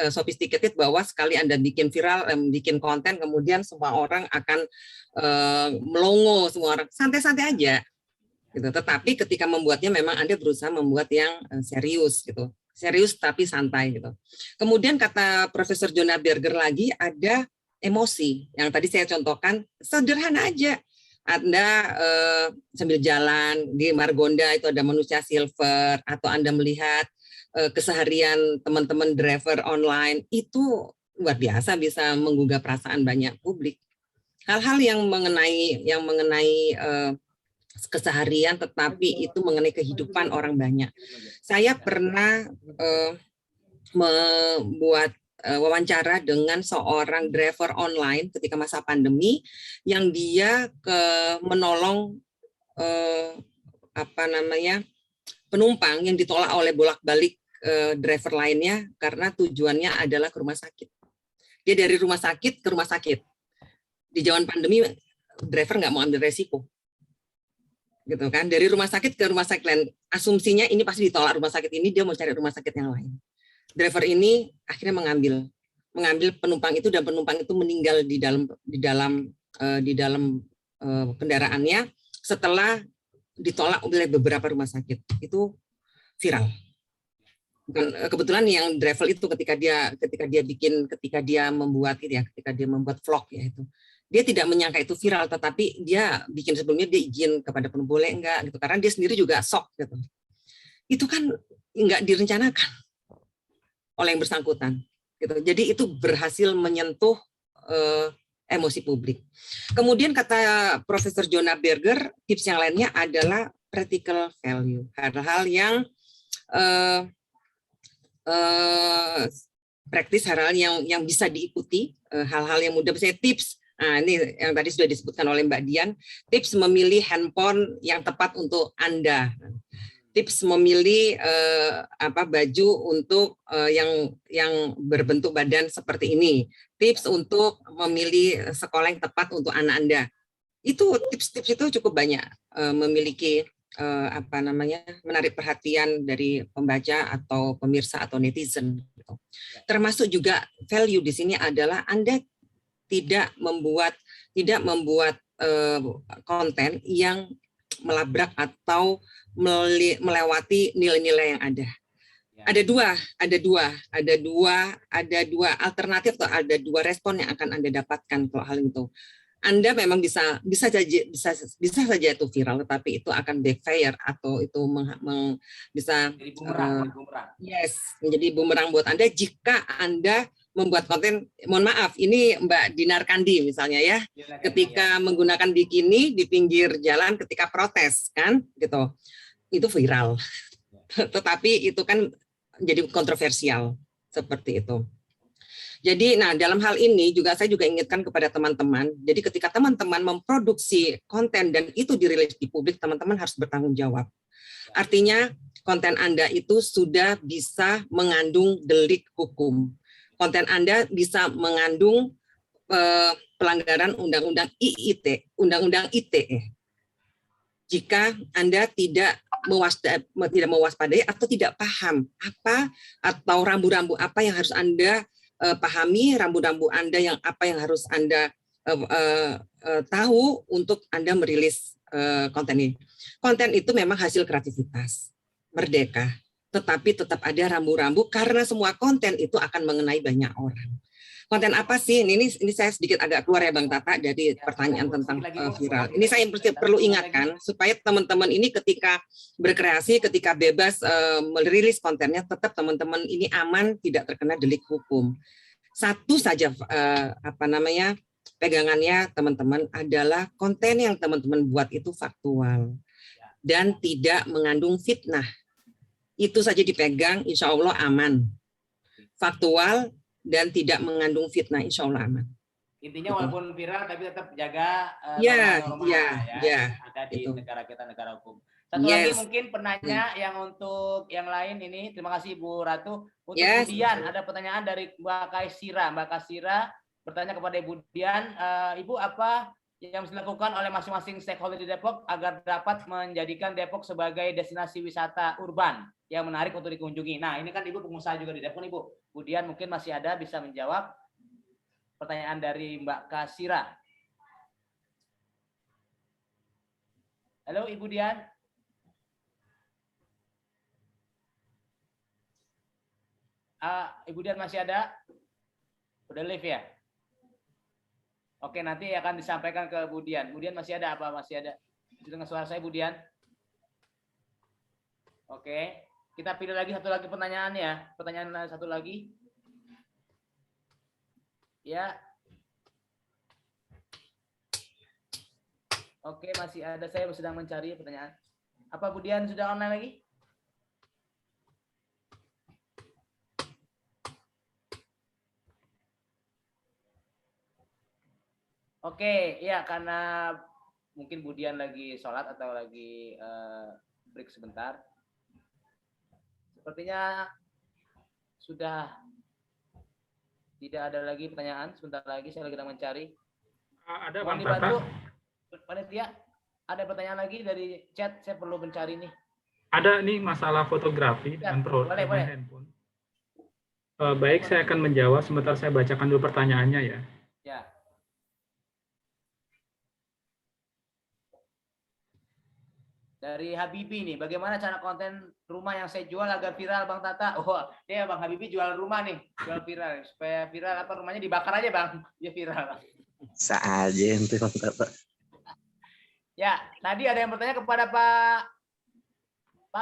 sophisticated bahwa sekali Anda bikin viral, bikin konten, kemudian semua orang akan melongo, semua orang santai-santai aja. Gitu. Tetapi ketika membuatnya memang Anda berusaha membuat yang serius gitu. Serius tapi santai gitu. Kemudian kata Profesor Jonah Berger lagi ada emosi. Yang tadi saya contohkan sederhana aja. Anda sambil jalan di Margonda itu ada manusia silver, atau Anda melihat keseharian teman-teman driver online, itu luar biasa bisa menggugah perasaan banyak publik. Hal-hal yang mengenai keseharian, tetapi itu mengenai kehidupan orang banyak. Saya pernah membuat wawancara dengan seorang driver online ketika masa pandemi, yang dia menolong penumpang yang ditolak oleh bolak-balik driver lainnya karena tujuannya adalah ke rumah sakit. Dia dari rumah sakit ke rumah sakit. Di zaman pandemi driver nggak mau ambil resiko. Gitu kan, dari rumah sakit ke rumah sakit lain, asumsinya ini pasti ditolak rumah sakit ini, dia mau cari rumah sakit yang lain. Driver ini akhirnya mengambil penumpang itu, dan penumpang itu meninggal di dalam kendaraannya setelah ditolak oleh beberapa rumah sakit. Itu viral. kebetulan yang Drafel itu ketika dia membuat itu ya, ketika dia membuat vlog ya itu, dia tidak menyangka itu viral, tetapi dia bikin sebelumnya dia izin kepada penuh boleh enggak gitu, karena dia sendiri juga shock gitu. Itu kan enggak direncanakan oleh yang bersangkutan gitu. Jadi itu berhasil menyentuh emosi publik. Kemudian kata Profesor Jonah Berger, tips yang lainnya adalah practical value, hal-hal yang praktis, hal-hal yang bisa diikuti, hal-hal yang mudah, misalnya tips. Nah, ini yang tadi sudah disebutkan oleh Mbak Dian, tips memilih handphone yang tepat untuk Anda, tips memilih baju untuk yang berbentuk badan seperti ini, tips untuk memilih sekolah yang tepat untuk anak Anda. Itu tips-tips itu cukup banyak, memiliki menarik perhatian dari pembaca atau pemirsa atau netizen. Termasuk juga value di sini adalah Anda tidak membuat konten yang melabrak atau melewati nilai-nilai yang ada. Ada dua alternatif atau ada dua respon yang akan Anda dapatkan kalau hal itu. Anda memang bisa saja itu viral, tetapi itu akan backfire atau itu bisa menjadi bumerang buat Anda jika Anda membuat konten, mohon maaf, ini Mbak Dinar Kandi misalnya ya, ketika menggunakan bikini di pinggir jalan ketika protes kan, gitu, itu viral. Tetapi itu kan jadi kontroversial seperti itu. Jadi, nah dalam hal ini saya juga ingatkan kepada teman-teman. Jadi ketika teman-teman memproduksi konten dan itu dirilis di publik, teman-teman harus bertanggung jawab. Artinya konten Anda itu sudah bisa mengandung delik hukum. Konten Anda bisa mengandung pelanggaran undang-undang ITE. Jika Anda tidak mewaspadai atau tidak paham apa atau rambu-rambu apa yang harus Anda pahami, rambu-rambu Anda yang apa yang harus Anda tahu untuk Anda merilis konten ini. Konten itu memang hasil kreativitas, merdeka. Tetapi tetap ada rambu-rambu karena semua konten itu akan mengenai banyak orang. Konten apa sih? Ini saya sedikit agak keluar ya Bang Tata dari pertanyaan tentang viral. Ini saya perlu ingatkan supaya teman-teman ini ketika berkreasi, ketika bebas merilis kontennya, tetap teman-teman ini aman, tidak terkena delik hukum. Satu saja pegangannya teman-teman adalah konten yang teman-teman buat itu faktual dan tidak mengandung fitnah. Itu saja dipegang, insya Allah aman. Faktual dan tidak mengandung fitnah, insya Allah aman. Intinya walaupun viral, tapi tetap jaga norma-norma ada di negara kita, negara hukum. Satu lagi mungkin penanya yang untuk yang lain ini, terima kasih Ibu Ratu. Untuk Bu Dian, ada pertanyaan dari Mbak Kaisira. Mbak Kaisira bertanya kepada Ibu Dian, Ibu apa yang harus dilakukan oleh masing-masing stakeholder di Depok agar dapat menjadikan Depok sebagai destinasi wisata urban yang menarik untuk dikunjungi. Nah, ini kan Ibu pengusaha juga di Depok nih, Bu. Bu Dian mungkin masih ada bisa menjawab pertanyaan dari Mbak Kasira. Halo Ibu Dian. Ibu Dian masih ada? Udah live ya? Oke, nanti akan disampaikan ke Bu Dian. Bu Dian masih ada apa? Masih ada? Dengar suara saya Bu Dian? Oke, kita pilih lagi satu lagi pertanyaan ya. Pertanyaan satu lagi. Ya. Oke, masih ada, saya sedang mencari pertanyaan. Apa Bu Dian sudah online lagi? Oke, ya karena mungkin Bu Dian lagi sholat atau lagi break sebentar. Sepertinya sudah tidak ada lagi pertanyaan. Sebentar lagi saya lagi mencari. Ada Mohon Bang dibantu, Tata. panitia. Ada pertanyaan lagi dari chat. Saya perlu mencari nih. Ada nih masalah fotografi Ya, dan boleh. handphone. Baik, saya akan menjawab. Sebentar saya bacakan dulu pertanyaannya ya. Ya. Dari Habibi nih, bagaimana cara konten rumah yang saya jual agar viral Bang Tata? Oh, ya Bang Habibi jual rumah nih, jual viral. Supaya viral apa rumahnya dibakar aja Bang, dia viral. Saja ente Bang Tata. Ya, tadi ada yang bertanya kepada Pak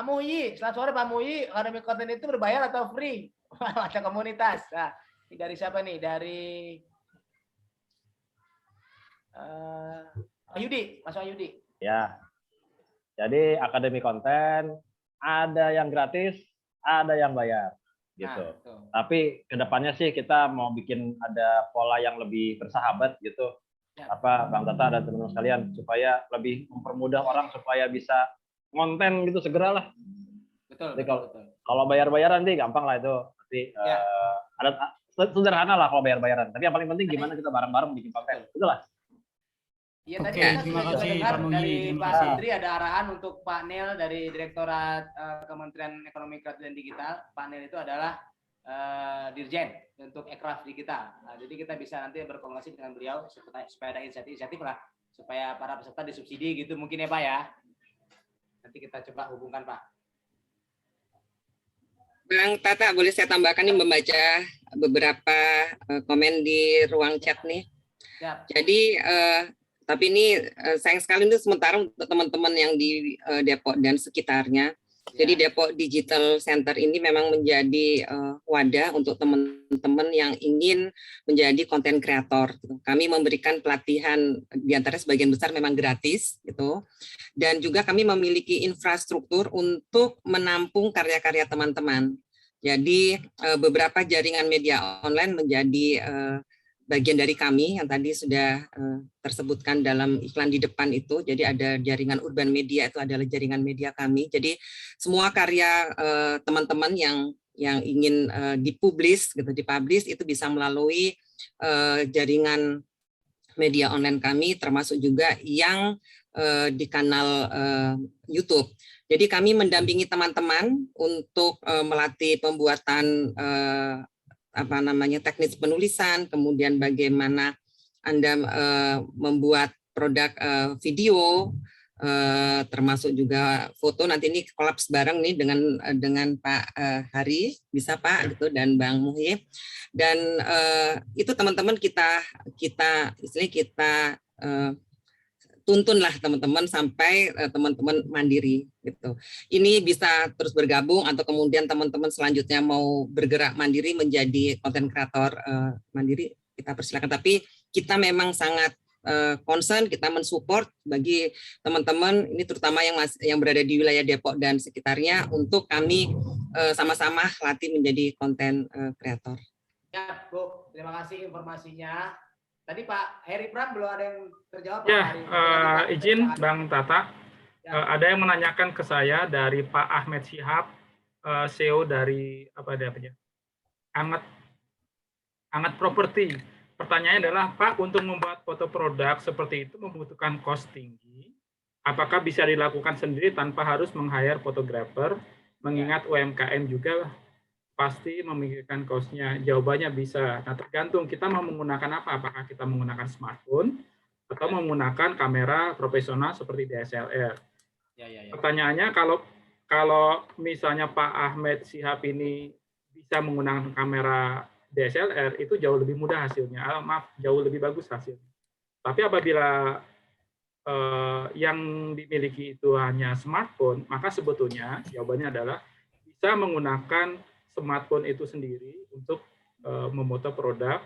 Muhyi. Selamat sore Pak Muhyi, Akademi Konten itu berbayar atau free? Macam komunitas. Nah, ini dari siapa nih? Dari Yudi, Mas Yudi. Ya. Jadi Akademi Konten ada yang gratis, ada yang bayar gitu. Nah, tapi kedepannya sih kita mau bikin ada pola yang lebih bersahabat gitu. Ya. Apa Bang Tata dan teman-teman sekalian supaya lebih mempermudah orang supaya bisa konten gitu segeralah. Betul. Jadi kalau bayar-bayaran sih gampang lah itu. Nanti Ya. ada sederhana lah kalau bayar-bayaran. Tapi yang paling penting gimana kita bareng-bareng bikin konten. Betul lah. Iya, tadi Oke, kita terima sudah kasih, dengar Pak Muhyi. dari Terima Pak kasih. Sindri ada arahan untuk Pak Nel dari Direktorat Kementerian Ekonomi Kreatif dan Digital. Pak Nel itu adalah Dirjen untuk Ekraf Digital. Nah, jadi kita bisa nanti berkomunikasi dengan beliau supaya ada inisiatif lah, supaya para peserta disubsidi gitu mungkin ya Pak ya. Nanti kita coba hubungkan Pak. Bang Tata, boleh saya tambahkan nih membaca beberapa komen di ruang chat nih. Siap. Jadi tapi ini sayang sekali itu sementara untuk teman-teman yang di Depok dan sekitarnya. Jadi Depok Digital Center ini memang menjadi wadah untuk teman-teman yang ingin menjadi konten kreator. Kami memberikan pelatihan di antara sebagian besar memang gratis gitu. Dan juga kami memiliki infrastruktur untuk menampung karya-karya teman-teman. Jadi beberapa jaringan media online menjadi bagian dari kami yang tadi sudah tersebutkan dalam iklan di depan itu. Jadi ada jaringan Urban Media, itu adalah jaringan media kami. Jadi semua karya teman-teman yang ingin dipublish itu bisa melalui jaringan media online kami, termasuk juga yang di kanal YouTube. Jadi kami mendampingi teman-teman untuk melatih pembuatan teknis penulisan, kemudian bagaimana Anda membuat produk video, termasuk juga foto. Nanti ini kolaps bareng nih dengan Pak Hari, bisa Pak gitu, dan Bang Muhyi. Dan itu teman-teman kita tuntunlah teman-teman sampai teman-teman mandiri gitu. Ini bisa terus bergabung atau kemudian teman-teman selanjutnya mau bergerak mandiri menjadi konten kreator mandiri, kita persilakan. Tapi kita memang sangat concern, kita mensupport bagi teman-teman ini terutama yang berada di wilayah Depok dan sekitarnya untuk kami sama-sama latih menjadi konten kreator. Ya, Bu, terima kasih informasinya. Tadi Pak Heri Pram belum ada yang terjawab. Ya, izin Bang Tata, ada yang menanyakan ke saya dari Pak Ahmed Syihab, CEO dari Anget Property. Pertanyaannya adalah, Pak, untuk membuat foto produk seperti itu membutuhkan cost tinggi. Apakah bisa dilakukan sendiri tanpa harus meng-hire fotografer? Mengingat UMKM juga pasti memikirkan cost-nya. Jawabannya bisa. Nah, tergantung kita mau menggunakan apa. Apakah kita menggunakan smartphone atau menggunakan kamera profesional seperti DSLR. Pertanyaannya, kalau misalnya Pak Ahmed Syihab ini bisa menggunakan kamera DSLR, itu jauh lebih mudah hasilnya. Jauh lebih bagus hasilnya. Tapi apabila yang dimiliki itu hanya smartphone, maka sebetulnya jawabannya adalah bisa menggunakan smartphone itu sendiri untuk memoto produk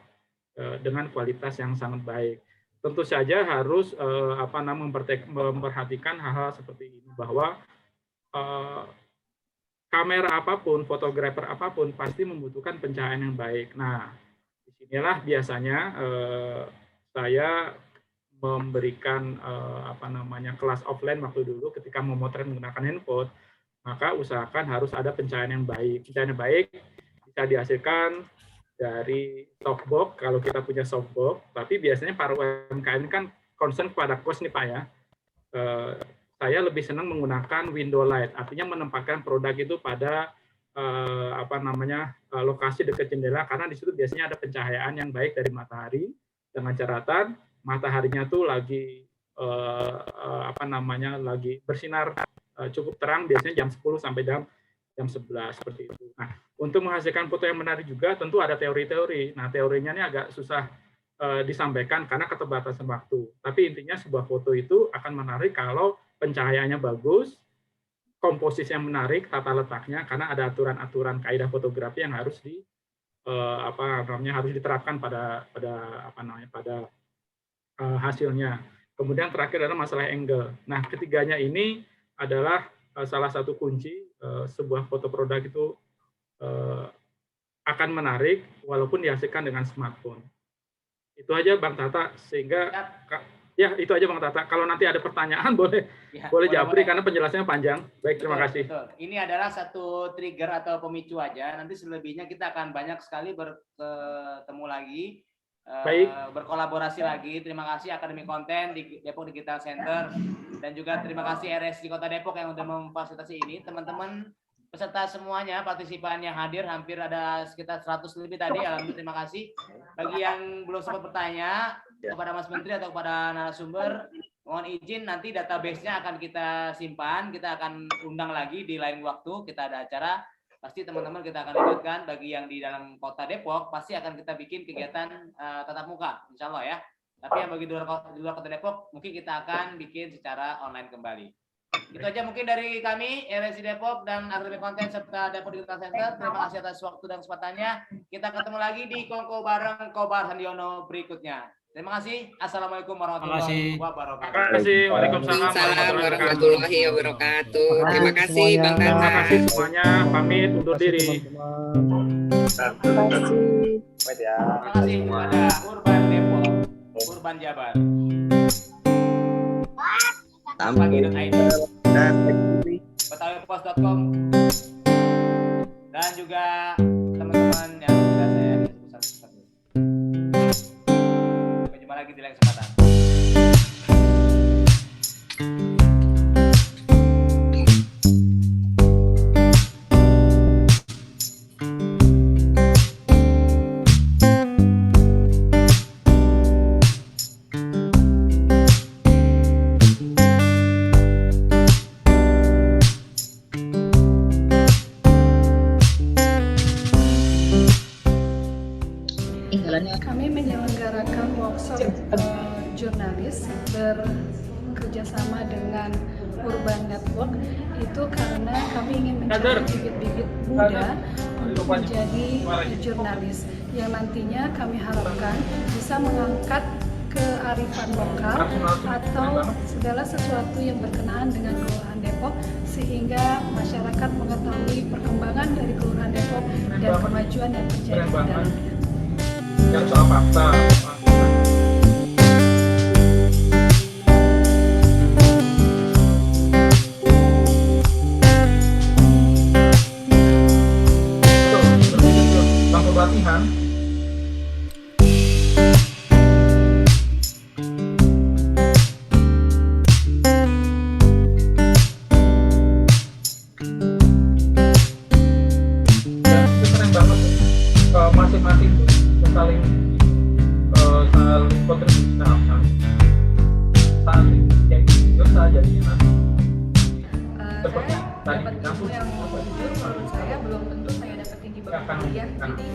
dengan kualitas yang sangat baik. Tentu saja harus memperhatikan hal-hal seperti ini, bahwa kamera apapun, fotografer apapun pasti membutuhkan pencahayaan yang baik. Nah, disinilah biasanya saya memberikan kelas offline waktu dulu ketika memotret menggunakan handphone. Maka usahakan harus ada pencahayaan yang baik. Pencahayaan yang baik bisa dihasilkan dari softbox, kalau kita punya softbox, tapi biasanya para UMKM kan concern kepada cost nih Pak ya. Saya lebih senang menggunakan window light, artinya menempatkan produk itu pada lokasi dekat jendela, karena di situ biasanya ada pencahayaan yang baik dari matahari, dengan catatan mataharinya tuh lagi lagi bersinar cukup terang, biasanya jam 10 sampai jam 11 seperti itu. Nah, untuk menghasilkan foto yang menarik juga tentu ada teori-teori. Nah, teorinya ini agak susah disampaikan karena keterbatasan waktu. Tapi intinya sebuah foto itu akan menarik kalau pencahayaannya bagus, komposisi yang menarik, tata letaknya, karena ada aturan-aturan kaidah fotografi yang harus harus diterapkan pada hasilnya. Kemudian terakhir adalah masalah angle. Nah, ketiganya ini adalah salah satu kunci sebuah foto produk itu akan menarik walaupun dihasilkan dengan smartphone. Itu aja Bang Tata, sehingga ya itu aja Bang Tata. Kalau nanti ada pertanyaan boleh Japri karena penjelasannya panjang. Baik, terima kasih. Betul. Ini adalah satu trigger atau pemicu aja. Nanti selebihnya kita akan banyak sekali bertemu lagi. Berkolaborasi lagi. Terima kasih Akademi Konten di Depok Digital Center dan juga terima kasih RSI Kota Depok yang sudah memfasilitasi ini. Teman-teman peserta semuanya, partisipan yang hadir hampir ada sekitar 100 lebih tadi. Alhamdulillah, terima kasih. Bagi yang belum sempat bertanya kepada Mas Menteri atau kepada narasumber, mohon izin nanti database-nya akan kita simpan, kita akan undang lagi di lain waktu. Kita ada acara. Pasti teman-teman kita akan libatkan. Bagi yang di dalam kota Depok pasti akan kita bikin kegiatan tatap muka, insya Allah ya. Tapi yang bagi di luar kota Depok mungkin kita akan bikin secara online kembali. Itu aja mungkin dari kami RSI Depok dan Akademi Konten serta Depok Digital Center. Terima kasih atas waktu dan kesempatannya. Kita ketemu lagi di Kongko bareng Kobar Handiono berikutnya. Terima kasih. Assalamualaikum warahmatullahi wabarakatuh. Terima kasih. Waalaikumsalam warahmatullahi wabarakatuh. Terima kasih Bang Tata. Terima kasih semuanya. Pamit undur diri. Terima kasih. Terima kasih kepada Urban Depok, Urban Jabar. Pagi.id, betawipos.com, dan juga teman-teman yang sudah saya sebut-sebut. Sampai jumpa lagi di lain kesempatan. Kami menyelenggarakan workshop jurnalis bekerjasama dengan Urban Network itu karena kami ingin mencari bibit-bibit muda untuk menjadi jurnalis yang nantinya kami harapkan bisa mengangkat kearifan lokal atau segala sesuatu yang berkenaan dengan Kelurahan Depok sehingga masyarakat mengetahui perkembangan dari Kelurahan Depok dan kemajuan yang terjadi di dalamnya. Yang soal fakta. Bangku pelatihan. Keren banget masing-masing saling kontribusi saling yang bisa jadinya nanti seperti tadi kampus yang jujur menurut saya belum tentu saya dapetin di bagian jadi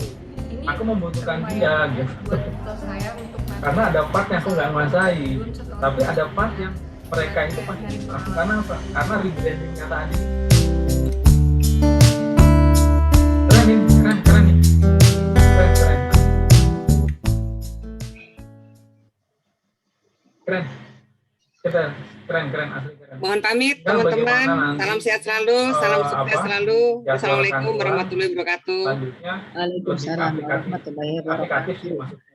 ini aku membutuhkan dia gitu buat saya untuk karena ada part yang aku nggak menguasai tapi ada part yang mereka itu pasti bisa karena apa? Karena rebrandingnya tadi keren nih keren asli keren. Mohon pamit teman-teman. Salam sehat selalu, salam sukses selalu. Wassalamualaikum warahmatullahi wabarakatuh. Selanjutnya Waalaikumsalam warahmatullahi wabarakatuh.